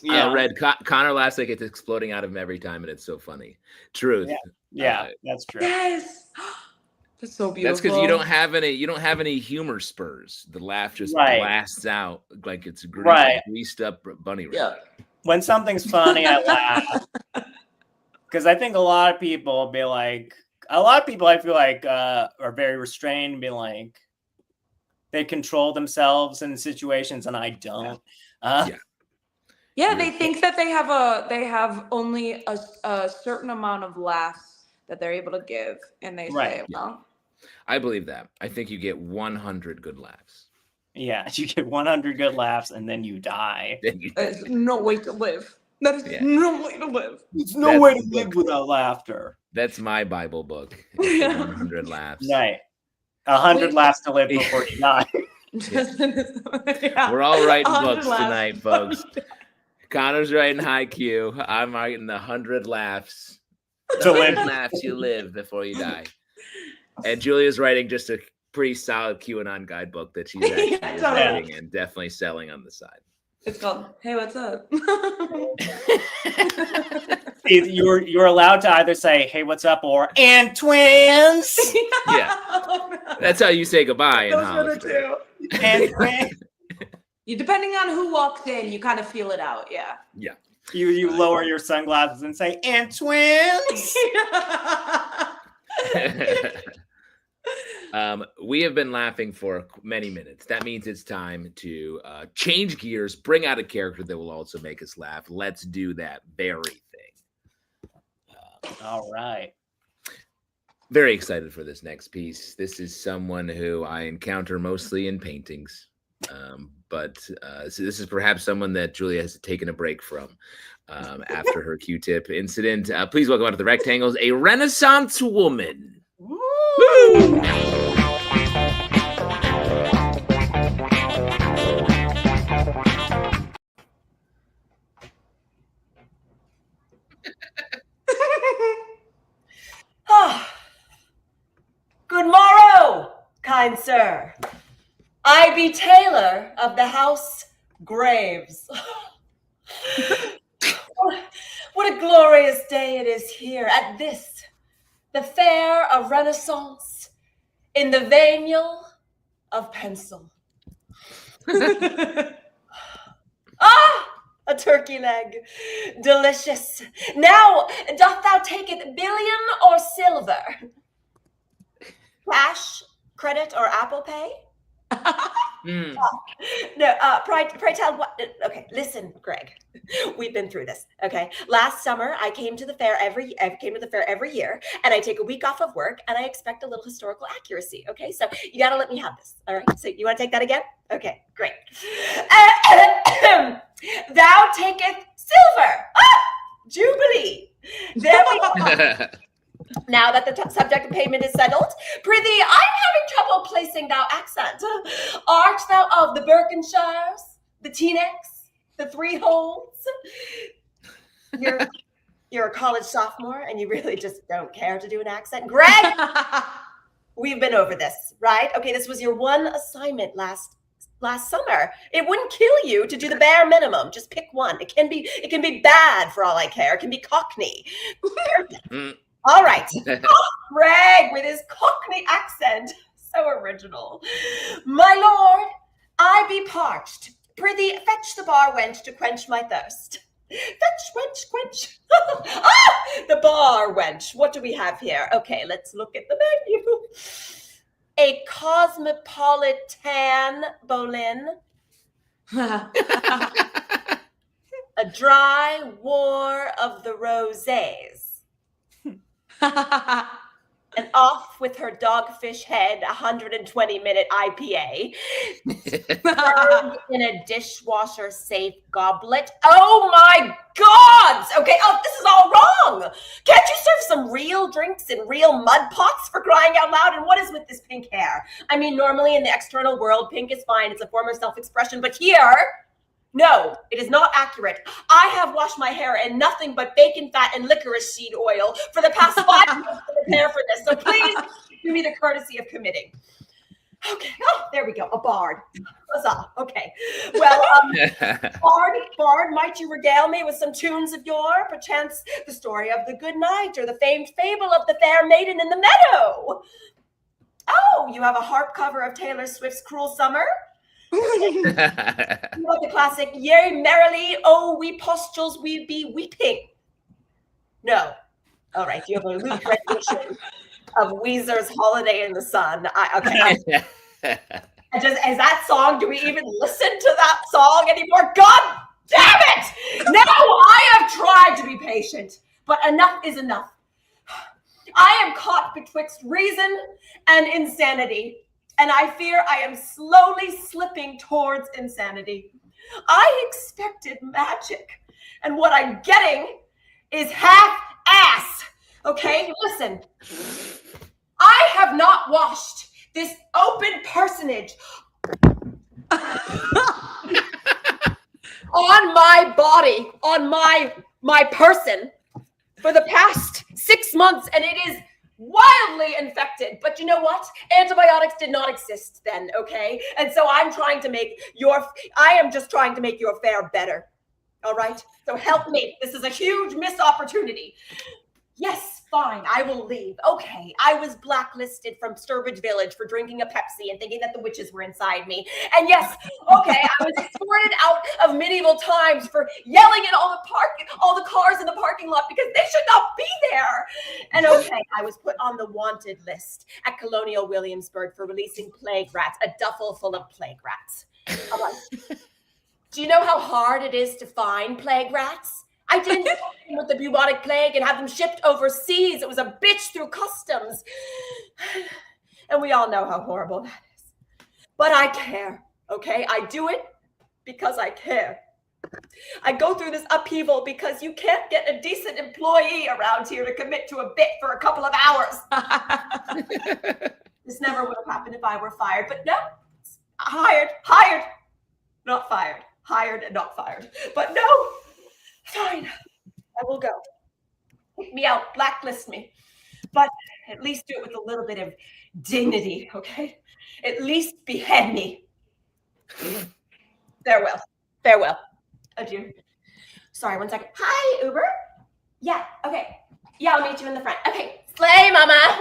Yeah. Red Connor laughs like it's exploding out of him every time, and it's so funny. Truth. Yeah, that's true. Yes. That's so beautiful. That's because you don't have any humor spurs. The laugh just blasts out like it's greased up bunny rabbit. Yeah. When something's funny, I laugh. Because I think a lot of people be like, I feel like are very restrained and be like, they control themselves in situations, and I don't. Yeah, they think that they have only a certain amount of laughs that they're able to give, and they say, well. I believe that. I think you get 100 good laughs. Yeah, you get 100 good laughs, and then you die. There's no way to live. That is no way to live. There's no way to live without laughter. That's my Bible book. 100 laughs. Right. 100 laughs to live before you die. We're all writing books tonight, folks. Connor's writing haiku. I'm writing 100 laughs. To live. Laughs you live before you die. And Julia's writing just a pretty solid QAnon guidebook that she's actually writing and definitely selling on the side. It's called Hey, What's Up? You're allowed to either say Hey, what's up, or and twins. Yeah. That's how you say goodbye in Those Hollywood. are the two. And twins. Depending on who walks in, you kind of feel it out. Yeah. Yeah. You lower your sunglasses and say and twins. We have been laughing for many minutes. That means it's time to change gears, bring out a character that will also make us laugh. Let's do that very thing. All right. Very excited for this next piece. This is someone who I encounter mostly in paintings. But so this is perhaps someone that Julia has taken a break from after her Q-tip incident. Please welcome out to the Rectangles, a Renaissance woman. Woo! Good morrow, kind sir. I be Taylor of the House Graves. What a glorious day it is here at this, the fair of Renaissance in the Vale of Pencil. A turkey leg, delicious. Now, doth thou take it billion or silver? Cash, credit, or Apple Pay? No, pray tell what. Okay, listen, Greg. We've been through this. Okay, last summer I came to the fair every year, and I take a week off of work, and I expect a little historical accuracy. Okay, so you got to let me have this. All right. So you want to take that again? Okay, great. Thou taketh silver. Jubilee. There we go. Now that the subject of payment is settled, prithee, I'm having trouble placing thou accent. Art thou of the Berkshires, the Teanex, the Three Holes? You're a college sophomore and you really just don't care to do an accent. Greg, we've been over this, right? Okay, this was your one assignment last summer. It wouldn't kill you to do the bare minimum. Just pick one. It can be bad for all I care. It can be Cockney. All right. Greg with his Cockney accent. So original. My lord, I be parched Prithee, fetch the bar wench to quench my thirst. Fetch, wench, quench. Ah, the bar wench. What do we have here? Okay, let's look at the menu. A cosmopolitan Bolin. A dry war of the rosés. And off with her dogfish head 120-minute IPA. Served in a dishwasher safe goblet. Oh my God! Okay, this is all wrong. Can't you serve some real drinks in real mud pots, for crying out loud? And what is with this pink hair? I mean, normally in the external world, pink is fine. It's a form of self-expression. But here, no, it is not accurate. I have washed my hair in nothing but bacon fat and licorice seed oil for the past 5 months to prepare for this. So please do me the courtesy of committing. Okay. Oh, there we go. A bard. Huzzah. Okay. Well, bard, might you regale me with some tunes of yore? Perchance the story of the good knight, or the famed fable of the fair maiden in the meadow. Oh, you have a harp cover of Taylor Swift's Cruel Summer? You want the classic, yea, merrily, oh, we postules, we be weeping. No. All right, you have a lute rendition of Weezer's Holiday in the Sun. Is that song, do we even listen to that song anymore? God damn it! No, I have tried to be patient, but enough is enough. I am caught betwixt reason and insanity. And I fear I am slowly slipping towards insanity. I expected magic, and what I'm getting is half-ass. Okay, listen. I have not washed this open personage on my body, on my person, for the past 6 months, and it is wildly infected. But you know what? Antibiotics did not exist then, okay? And so I am just trying to make your fare better. All right? So help me. This is a huge missed opportunity. Yes, fine. I will leave. Okay. I was blacklisted from Sturbridge Village for drinking a Pepsi and thinking that the witches were inside me. And yes, okay, I was escorted out of medieval times for yelling at all the cars in the parking lot because they should not be there. And okay, I was put on the wanted list at Colonial Williamsburg for releasing plague rats, a duffel full of plague rats. All right. Do you know how hard it is to find plague rats? I didn't with the bubonic plague and have them shipped overseas. It was a bitch through customs. And we all know how horrible that is. But I care, okay? I do it because I care. I go through this upheaval because you can't get a decent employee around here to commit to a bit for a couple of hours. This never would have happened if I were fired. But no, hired, not fired. Hired and not fired. But no. Fine, I will go. Take me out, blacklist me. But at least do it with a little bit of dignity, okay? At least behead me. Farewell. Adieu. Sorry, 1 second. Hi, Uber. Yeah, okay. Yeah, I'll meet you in the front. Okay, slay, mama.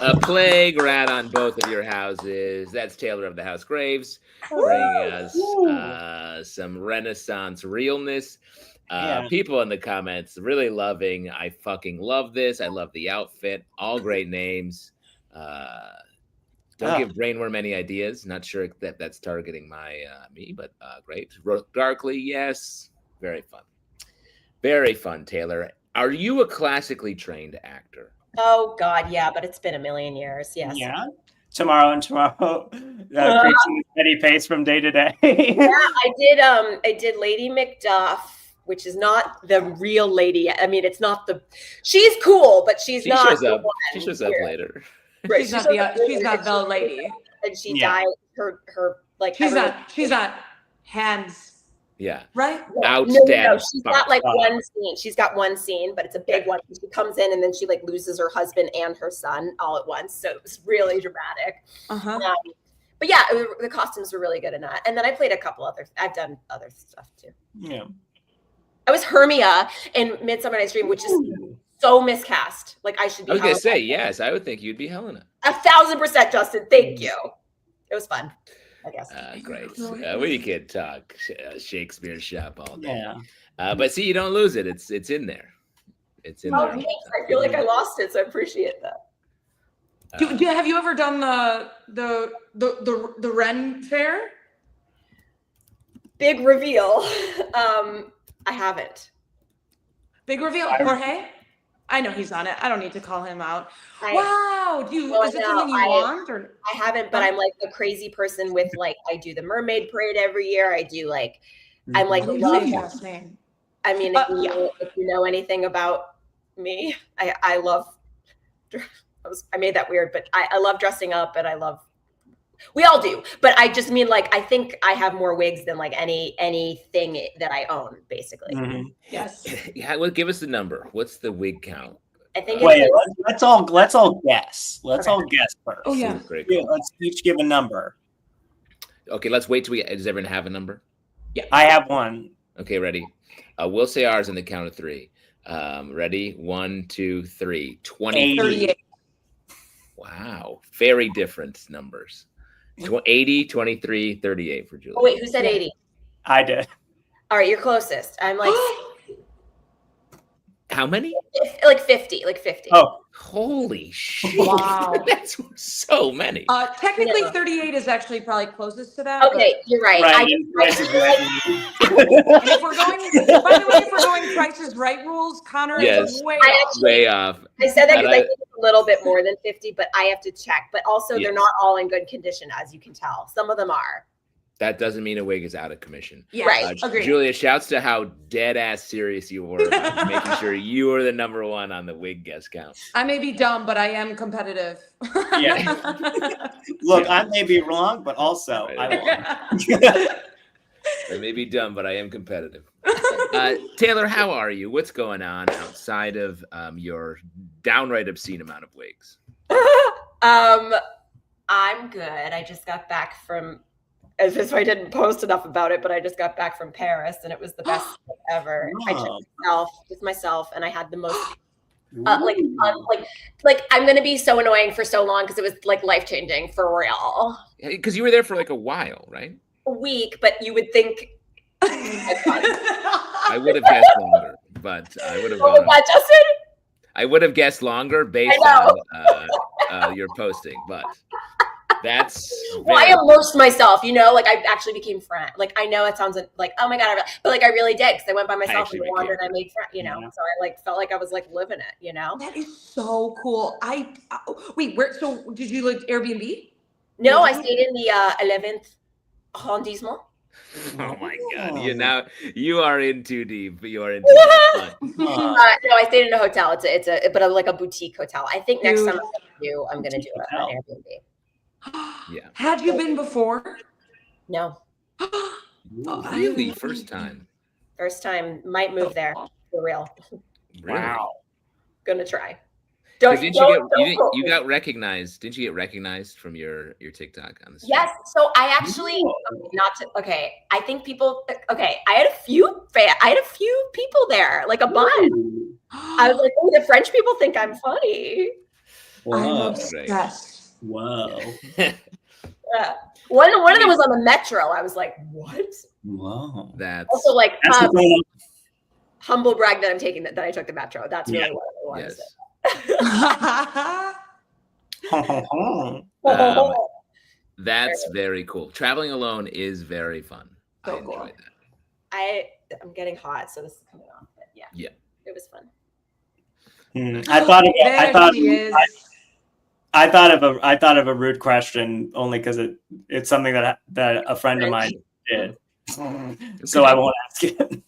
A plague rat on both of your houses. That's Taylor of the House Graves, bringing us some Renaissance realness. People in the comments really loving. I fucking love this. I love the outfit. All great names. Don't give Brainworm any ideas. Not sure that that's targeting me, but great. Darkly, yes. Very fun, Taylor. Are you a classically trained actor? Oh God, yeah, but it's been a million years. Yes. Yeah. Tomorrow, preaching a steady pace from day to day. Yeah, I did Lady Macduff, which is not the real lady. I mean, it's not she's cool, but she's not. She shows up later. Right. She's not the lady. And she died. Her like. She's not hands. Yeah. Right? Outstanding. No, she's got like one scene. She's got one scene, but it's a big one. She comes in and then she like loses her husband and her son all at once. So it was really dramatic. But yeah, the costumes were really good in that. And then I played I've done other stuff too. Yeah. I was Hermia in Midsummer Night's Dream, which is so miscast. Like I should be. I was going to say, yes, I would think you'd be Helena. 1,000%, Justin. Thank you. It was fun. I guess. Great. We could talk Shakespeare shop all day. Yeah. But see, you don't lose it. It's in there. It's in Oh, there. thanks. I feel like I lost it, so I appreciate that. Have you ever done the Ren Fair? Big reveal. I haven't. Big reveal, Jorge. I know he's on it. I don't need to call him out. Wow. Is it something you want or? I haven't, but I'm like the crazy person with like I do the mermaid parade every year. I do like I'm like last name. I mean, if you know anything about me, I love. I made that weird, but I love dressing up, and I love. We all do, but I just mean like I think I have more wigs than like anything that I own, basically. Mm-hmm. Yes. Yeah. Well, give us the number. What's the wig count? I think. Wait, let's all guess. Let's all guess first. Oh yeah. Great. Yeah, let's each give a number. Okay. Let's wait till does everyone have a number? Yeah. I have one. Okay. Ready? We'll say ours on the count of three. Ready? 1, 2, 3. 20. 38. Wow. Very different numbers. 80, 23, 38 for Julie. Oh wait, who said 80? I did. All right, you're closest. I'm like How many? like 50, like 50. Oh, holy shit. Wow. That's so many. Technically, No. 38 is actually probably closest to that. Okay, you're right. right. But if we're going, by the way, if we're going Price is Right rules, Connor is way off. Way off. I said that because I And think it's a little bit more than 50, but I have to check. But also, Yes. they're not all in good condition, as you can tell. Some of them are. That doesn't mean a wig is out of commission. Yeah, Right. Agreed. Julia, shouts to how dead ass serious you were about making sure you were the number one on the wig guest count. I may be dumb, but I am competitive. Yeah. Look, I may be wrong, but also I won. I may be dumb, but I am competitive. Taylor, how are you? What's going on outside of your downright obscene amount of wigs? I'm good. I just got back from, as if I didn't post enough about it, but I just got back from Paris, and it was the best trip ever. I took myself, and I had the most like I'm gonna be so annoying for so long because it was like life changing for real. Because you were there for like a while, right? A week, but you would think. I would have guessed longer, but I would have. What, Justin? I would have guessed longer based on your posting, but that's. Well, I immersed myself, like I actually became friend. Like I know it sounds like, oh my God, but like I really did because I went by myself and wandered and I made friends, So I like felt like I was like living it, That is so cool. Wait, so did you like Airbnb? No, I stayed in the 11th arrondissement. Oh my God! You are in too deep. You are in too deep. No, I stayed in a hotel. It's like a boutique hotel. I think next time I'm gonna do it on Airbnb. Yeah. Had you been before? No. Really? First time. First time. Might move there for real. Really? Wow. Gonna try. You got recognized? Didn't you get recognized from your TikTok on the street? Yes. So I actually I think people. Okay, I had a few people there, like a bunch. I was like, oh, the French people think I'm funny. I'm obsessed. Whoa. One of them was on the metro. I was like, what? Whoa. That's also like humble brag that that I took the metro. That's really what I wanted to say. That's very cool. Traveling alone is very fun. So I enjoyed that. I'm getting hot, so this is coming off. But yeah, it was fun. I thought of a rude question only because it's something that a friend of mine did. So I won't ask it.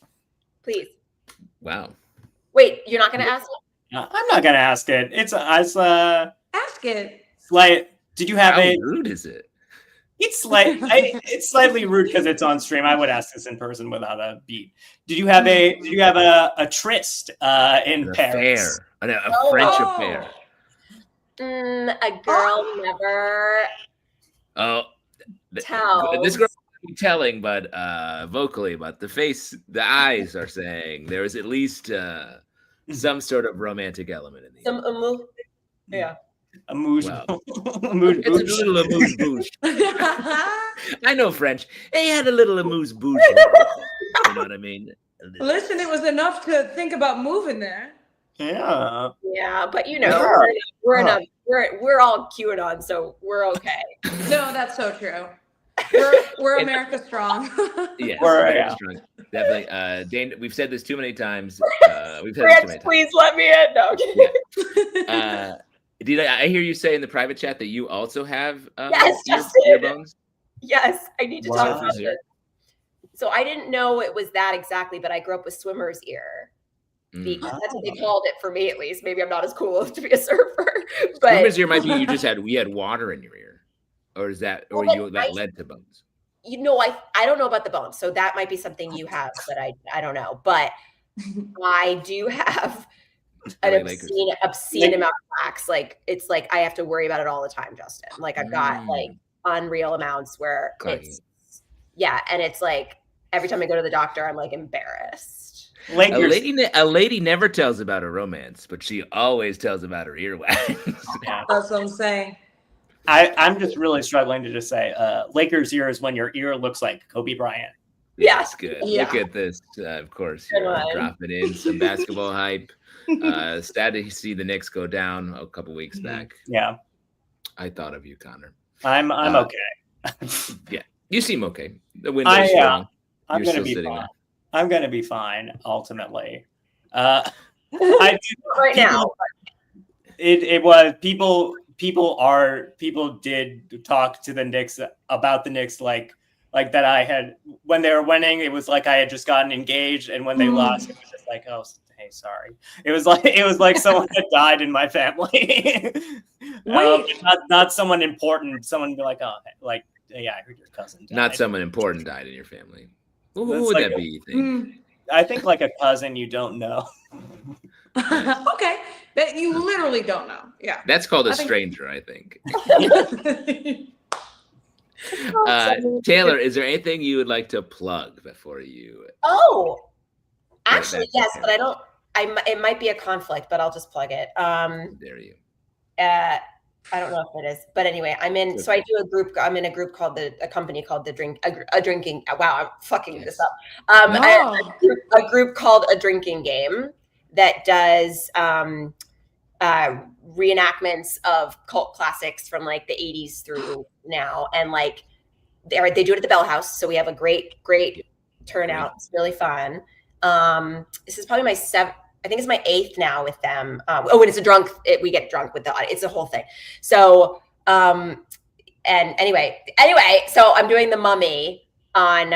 Please. Wow. Wait, you're not going to ask it? I'm not gonna ask it. It's ask it. Did you have How rude is it? It's slightly rude because it's on stream. I would ask this in person without a beat. Did you have a tryst in Paris? A French affair. A girl never. Oh, tells. This girl be telling, but vocally, but the eyes are saying there is at least. Some sort of romantic element in the yeah. A mood. Wow. It's a little amuse bouche. I know French. He had a little amuse-bouche. You know what I mean? Listen, it was enough to think about moving there. Yeah. Yeah, but Yeah. we're all QAnon, so we're okay. No, that's so true. We're America strong. Yes, We're- very yeah. strong. Definitely. Dane, we've said this too many times. We've said this too France, many times. please let me in. No, I'm kidding. Did I hear you say in the private chat that you also have Yes, Justin. earbones? Yes, I need to talk Wow. about this. So I didn't know it was that exactly, but I grew up with swimmer's ear. Because that's what they called it for me, at least. Maybe I'm not as cool to be a surfer, but Swimmer's ear might be you had water in your ear, or is that or Well, you that led to bones? I don't know about the bones, so that might be something you have, but I don't know. But I do have LA an Lakers. obscene amount of plaques. Like it's like I have to worry about it all the time, Justin. Like I've got like unreal amounts where it's and it's like every time I go to the doctor, I'm like embarrassed. A lady never tells about a romance, but she always tells about her earwax. Yeah. That's what I'm saying. I'm just really struggling to just say Lakers ear is when your ear looks like Kobe Bryant. Yes, good. Yeah. Look at this. Of course, Good you're one. dropping in some basketball hype. Sad to see the Knicks go down a couple weeks back. Yeah. I thought of you, Connor. I'm okay. Yeah, you seem okay. The window's strong. I'm You're gonna still be sitting fine. there. I'm gonna be fine ultimately. I do, Right now. it was people did talk to the Knicks about the Knicks like that I had when they were winning, it was like I had just gotten engaged, and when they lost, it was just like, oh, hey, sorry. It was like someone had died in my family. Wait. Not someone important. Someone would be like, oh, like, yeah, I heard your cousin died. Not someone important died in your family. Who That's would like that be, you think? I think like a cousin you don't know. Okay. That you literally don't know. Yeah. That's called a I think- stranger, I think. Taylor, is there anything you would like to plug before you? Oh, Right, actually, that's yes, okay. but I don't. It might be a conflict, but I'll just plug it. There you. I don't know if it is, but anyway, I'm in. So I do a group. I'm in a group called a company called a drinking. Wow, I'm fucking this up. A group called A Drinking Game that does reenactments of cult classics from like the 80s through now, and like they do it at the Bell House. So we have a great turnout. It's really fun. This is probably my I think it's my 8th now with them. When it's we get drunk with the audience. It's a whole thing. So, and anyway, so I'm doing The Mummy on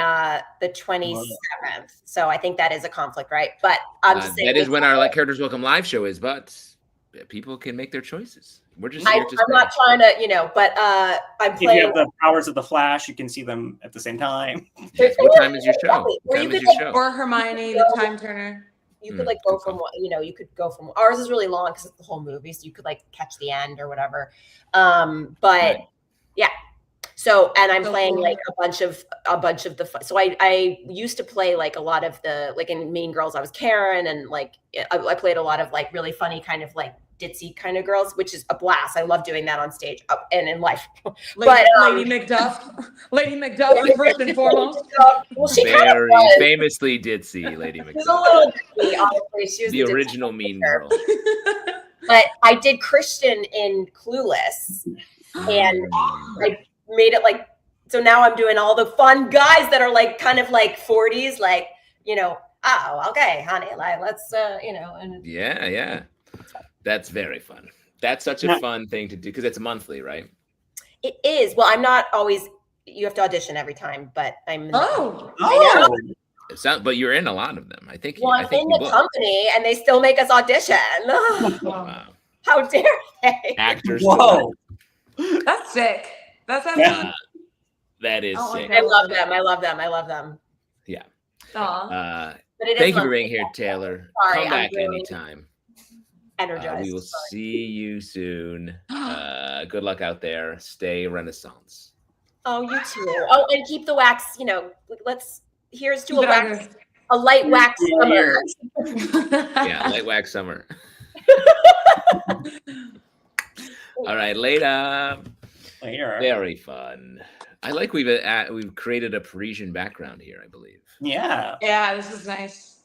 the 27th. So I think that is a conflict, right? But I'm just saying that is when our Characters Welcome live show is, but people can make their choices. We're just here to I'm not trying to, but I'm If playing. you have the powers of the Flash, you can see them at the same time. Yes, what time is your show? Or What you time is could, your show? Or Hermione, the time turner. You could go from you could go from ours is really long because it's the whole movie, so you could like catch the end or whatever. But yeah. So and I'm playing like a bunch of the so I used to play like a lot of the like in Mean Girls I was Karen, and like I played a lot of like really funny kind of like ditzy kind of girls, which is a blast. I love doing that on stage and in life. Lady Macduff. Lady Macduff first and foremost. Well, she very famously ditzy, Lady Macduff. She's a little ditzy, honestly. She was the original Mean Girl. But I did Christian in Clueless, and I made it like so. Now I'm doing all the fun guys that are like kind of like 40s, like oh, okay, honey, like let's and yeah. That's very fun. That's such a fun thing to do because it's monthly, right? It is. Well, I'm not always. You have to audition every time, but I'm. But you're in a lot of them. I think. Well, I'm in the company, and they still make us audition. Wow. How dare they? Actors. Whoa. That's sick. That's absolutely. That is sick. I love them. I love them. Yeah. Thank you for being here, Taylor. Sorry, come back anytime. Energized. We will see you soon. Good luck out there. Stay Renaissance. Oh, you too. Oh, and keep the wax. Here's to a light wax summer. Yeah, light wax summer. All right, later. later. Very fun. I like we've created a Parisian background here, I believe. Yeah, Yeah, this is nice.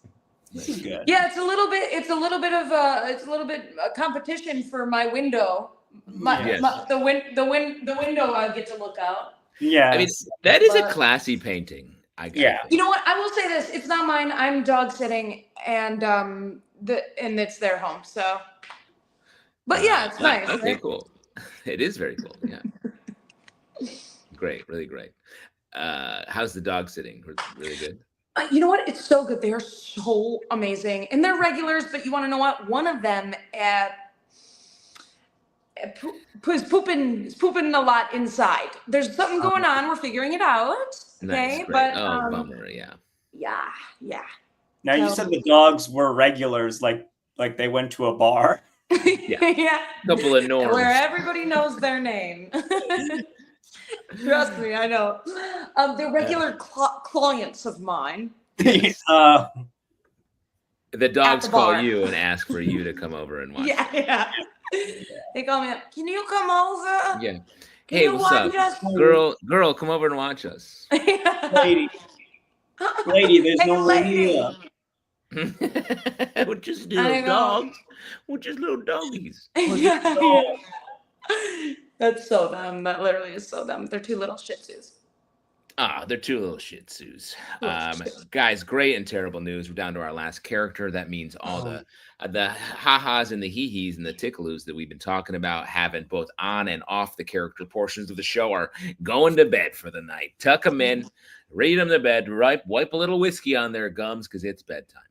this is good. Yeah, it's a little bit of a competition for my window. Yes. The window I get to look out. Yeah, I mean, that is a classy painting. Yeah. You know what? I will say this: it's not mine. I'm dog sitting, and and it's their home. So, but yeah, it's nice. Okay, right? cool. It is very cool. Yeah. Great, really great. How's the dog sitting? Really good. You know what? It's so good. They're so amazing, and they're regulars. But you want to know what? One of them is pooping a lot inside. There's something going on. We're figuring it out. Nice, Okay, great. but bummer. Yeah. yeah. Now you said the dogs were regulars, like they went to a bar. Yeah. Couple of norms. Where everybody knows their name. Trust me, I know. They're regular clients of mine. The dogs the call bar. you and ask for you to come over and watch. Yeah. They call me up. Can you come over? Yeah. Can Hey, you what's up? watch us? Girl, come over and watch us. Lady, there's Hey, no lady here. We're just I little know. dogs. We're just little doggies. Yeah. That's so them. That literally is so them. They're two little Shih Tzus. They're two little Shih Tzus. Guys, great and terrible news. We're down to our last character. That means all the ha-has and the hee-hees and the tickaloos that we've been talking about, having both on and off the character portions of the show, are going to bed for the night. Tuck them in, read them to bed, wipe a little whiskey on their gums because it's bedtime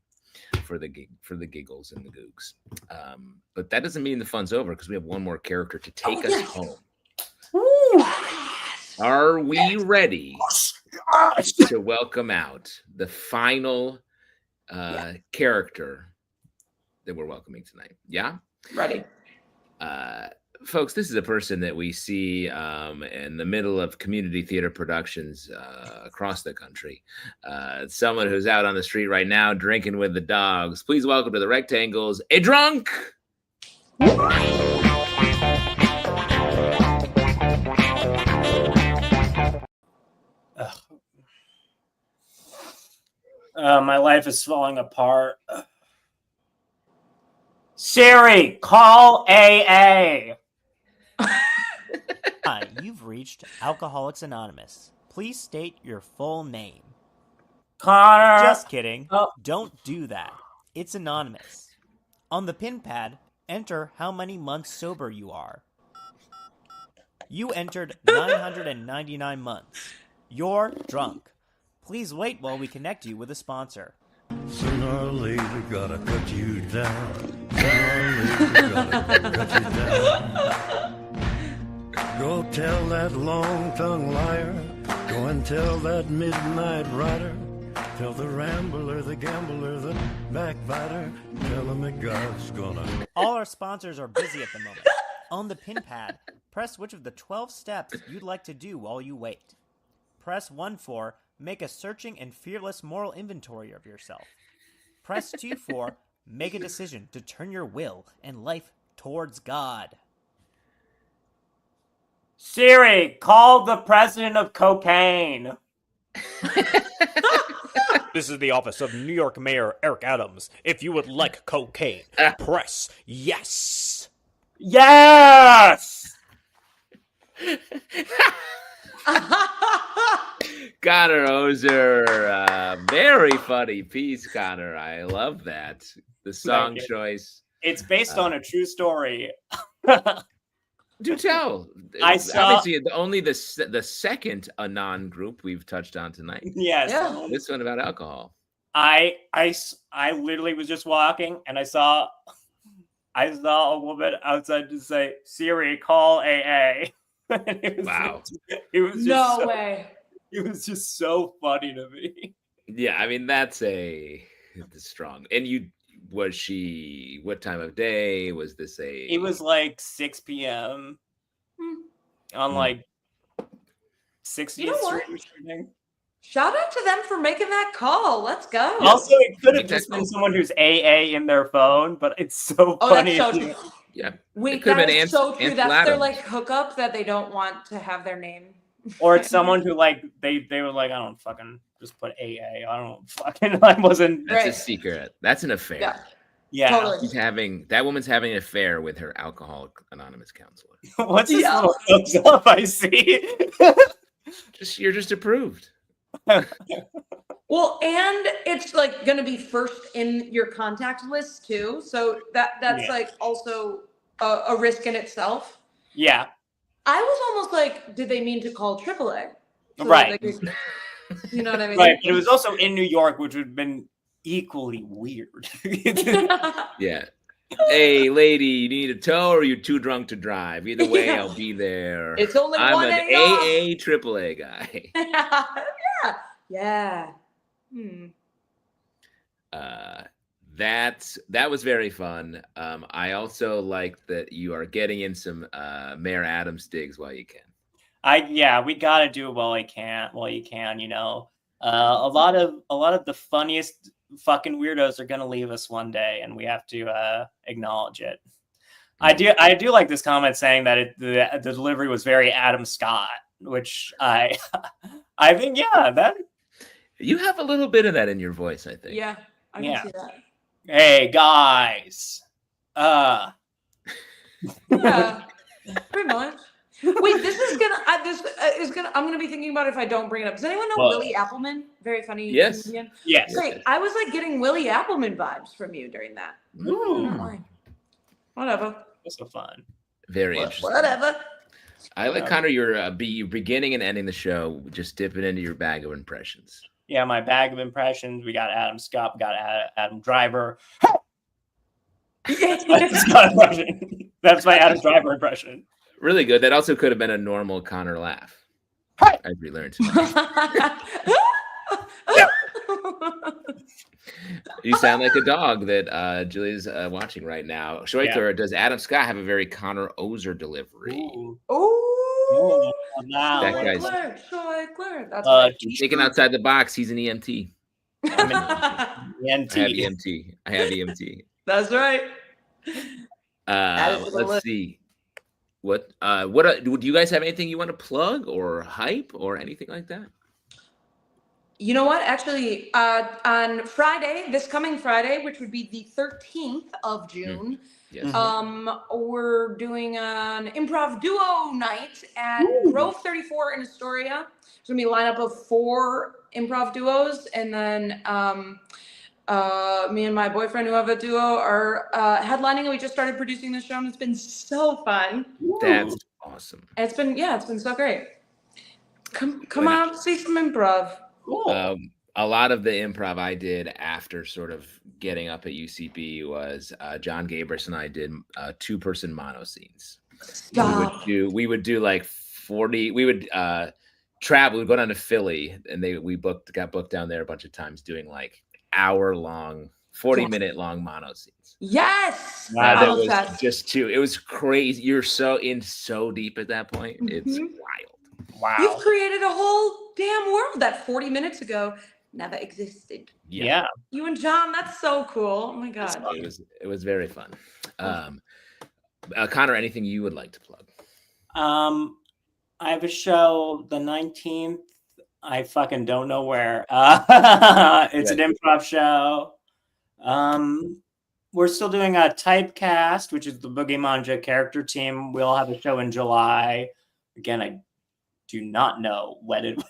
for the giggles and the googs. But that doesn't mean the fun's over because we have one more character to take us home. Ooh. Are we ready to welcome out the final character that we're welcoming tonight? Yeah? Ready. Folks, this is a person that we see in the middle of community theater productions across the country. Someone who's out on the street right now drinking with the dogs. Please welcome to the Rectangles, a drunk. My life is falling apart. Siri, call AA. Hi, you've reached Alcoholics Anonymous. Please state your full name. Connor. Just kidding. Oh. Don't do that. It's anonymous. On the pin pad, enter how many months sober you are. You entered 999 months. You're drunk. Please wait while we connect you with a sponsor. Sooner or later, gotta cut you down. Sooner or later, gotta cut you down. Go tell that long-tongued liar. Go and tell that midnight rider. Tell the rambler, the gambler, the backbiter. Tell him that God's gonna... All our sponsors are busy at the moment. On the pin pad, press which of the 12 steps you'd like to do while you wait. Press 1 for make a searching and fearless moral inventory of yourself. Press 2 for make a decision to turn your will and life towards God. Siri, call the president of cocaine. This is the office of New York Mayor Eric Adams. If you would like cocaine, press yes. Yes! Connor Ozer, very funny piece, Connor. I love that. The song choice. It's based on a true story. Do tell. I saw obviously only the second Anon group we've touched on tonight. Yes. Yeah. This one about alcohol. I literally was just walking and I saw a woman outside to say, Siri, call AA. Wow. It was just No way. It was just so funny to me. Yeah, I mean that's strong. And what time of day was this? It was like 6 p.m. on like 60th You know what? Street or something. Shout out to them for making that call. Let's go. Also, it could have just been someone who's AA in their phone, but it's so Oh, funny. that's so true. Yeah. Wait, could have that been is Ants- so true. Ansel That's their Adams. like hookup that they don't want to have their name. Or it's someone who like they were like, I don't fucking just put AA. I don't fucking I wasn't. That's a Right. secret. That's an affair. Yeah. Yeah. Totally. That woman's having an affair with her Alcoholic Anonymous counselor. What's this Yeah. little thumbs up I see? You're just approved. Well, and it's like going to be first in your contact list too. So that's Yeah. like also a risk in itself. Yeah. I was almost like, did they mean to call AAA? So that Right. they could- you know what I mean? Right. But it was also in New York, which would have been equally weird. Yeah. Hey, lady, you need a tow or you're too drunk to drive? Either way, I'll be there. It's only I'm 1 an a.m. AA AAA guy. Yeah. Yeah. That was very fun. I also like that you are getting in some Mayor Adams digs while you can. We gotta do it while you can, you know. A lot of the funniest fucking weirdos are gonna leave us one day, and we have to acknowledge it. I do like this comment saying that the delivery was very Adam Scott, which I think that. You have a little bit of that in your voice, I think. Yeah, I can see that. Hey guys, Yeah, pretty much. Wait, this is gonna. I'm gonna be thinking about it if I don't bring it up. Does anyone know What? Willie Appleman? Very funny. Yes. comedian. yes. Great. I was like getting Willie Appleman vibes from you during that. I don't know why. Whatever. That's so fun. Very interesting. Whatever. I like Connor. You're beginning and ending the show, just dipping into your bag of impressions. Yeah, my bag of impressions. We got Adam Scott. We got Adam Driver. That's Scott impression. That's my Adam Driver impression. Really good. That also could have been a normal Connor laugh. Hi. I've relearned. You sound like a dog that Julia's watching right now. Schweitzer, does Adam Scott have a very Connor Ozer delivery? Ooh. Oh, Now. That guy's- Schweitzer. That's right. He's thinking outside the box. He's an EMT. I'm an I have EMT. That's right. Add it to the Let's list. see. What do you guys have anything you want to plug or hype or anything like that? You know what? Actually, on Friday, this coming Friday, which would be the 13th of June, Yes. we're doing an improv duo night at Grove 34 in Astoria. It's gonna be a lineup of 4 improv duos, and then me and my boyfriend who have a duo are headlining, and we just started producing the show, and it's been so fun. That's awesome. And it's been so great. Come out, see some improv. Cool. A lot of the improv I did after sort of getting up at UCB was John Gabris and I did 2-person mono scenes. Stop. We would do like 40. We would travel. We'd go down to Philly, and got booked down there a bunch of times doing like hour-long, 40-minute long mono scenes. Yes. Wow. That Almost was that. just too. It was crazy. You're so deep at that point. It's Mhm. wild. Wow. You've created a whole damn world that 40 minutes ago never existed. Yeah. You and John, that's so cool. Oh my god. It was very fun. Connor, anything you would like to plug? I have a show the 19th. I fucking don't know where. It's an improv show. We're still doing a Typecast, which is the Boogie Manja character team. We'll have a show in July. Again, I do not know when it.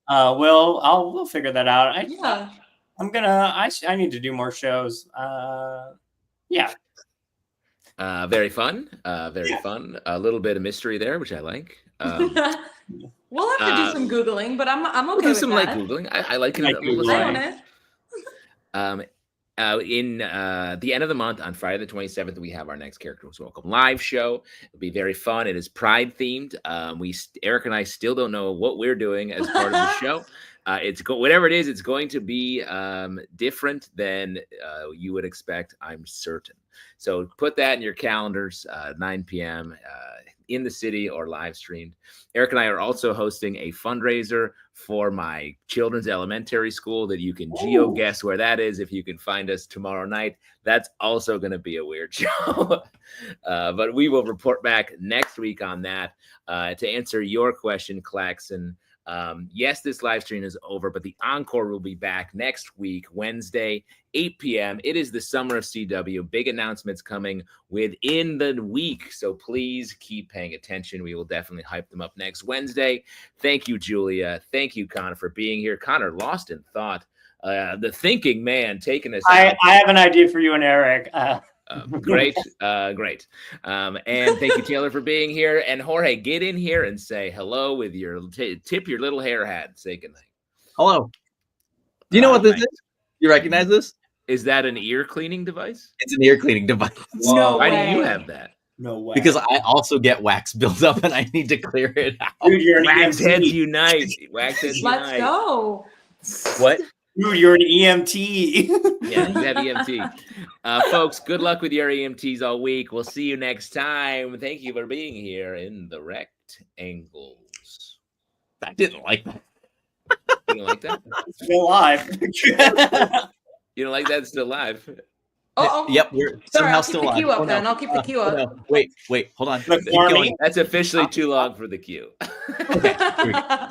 We'll figure that out. I need to do more shows. Yeah. Very fun. Very fun. A little bit of mystery there, which I like. We'll have to do some Googling, but I'm okay We'll do with some that. light Googling. I like it. Light a little Googling. I own it. In the end of the month, on Friday the 27th, we have our next Characters Welcome live show. It'll be very fun. It is Pride themed. Eric and I still don't know what we're doing as part of the show, whatever it is, it's going to be different than you would expect, I'm certain. So put that in your calendars, 9 p.m. In the city or live streamed. Eric and I are also hosting a fundraiser for my children's elementary school that you can geo-guess where that is if you can find us tomorrow night. That's also going to be a weird show. But we will report back next week on that. To answer your question, Claxon, yes, this live stream is over, but the encore will be back next week, Wednesday, 8 p.m. It is the summer of CW. Big announcements coming within the week. So please keep paying attention. We will definitely hype them up next Wednesday. Thank you, Julia. Thank you, Connor, for being here. Connor, lost in thought. The thinking man taking us out. I have an idea for you and Eric. Great. And thank you, Taylor, for being here. And Jorge, get in here and say hello with your tip your little hair hat. Say goodnight. Hello. Do you know what this is? You recognize this? Is that an ear cleaning device? It's an ear cleaning device. No Why way. do you have that? No way. Because I also get wax buildup and I need to clear it out. Dude, you're an Wax EMT. heads unite. Wax heads Let's unite. go. What? Dude, you're an EMT. Yeah, you have EMT. Folks, good luck with your EMTs all week. We'll see you next time. Thank you for being here in the rectangles. I didn't like that. You don't like that? It's still alive. You don't like that? It's still live. Oh, Yep, we're sorry, somehow I'll keep still the on. queue up Oh, then. no. I'll keep the queue Oh, up. no. Wait, hold on. Look Keep for going. me. That's officially too long for the queue. Okay, here we go.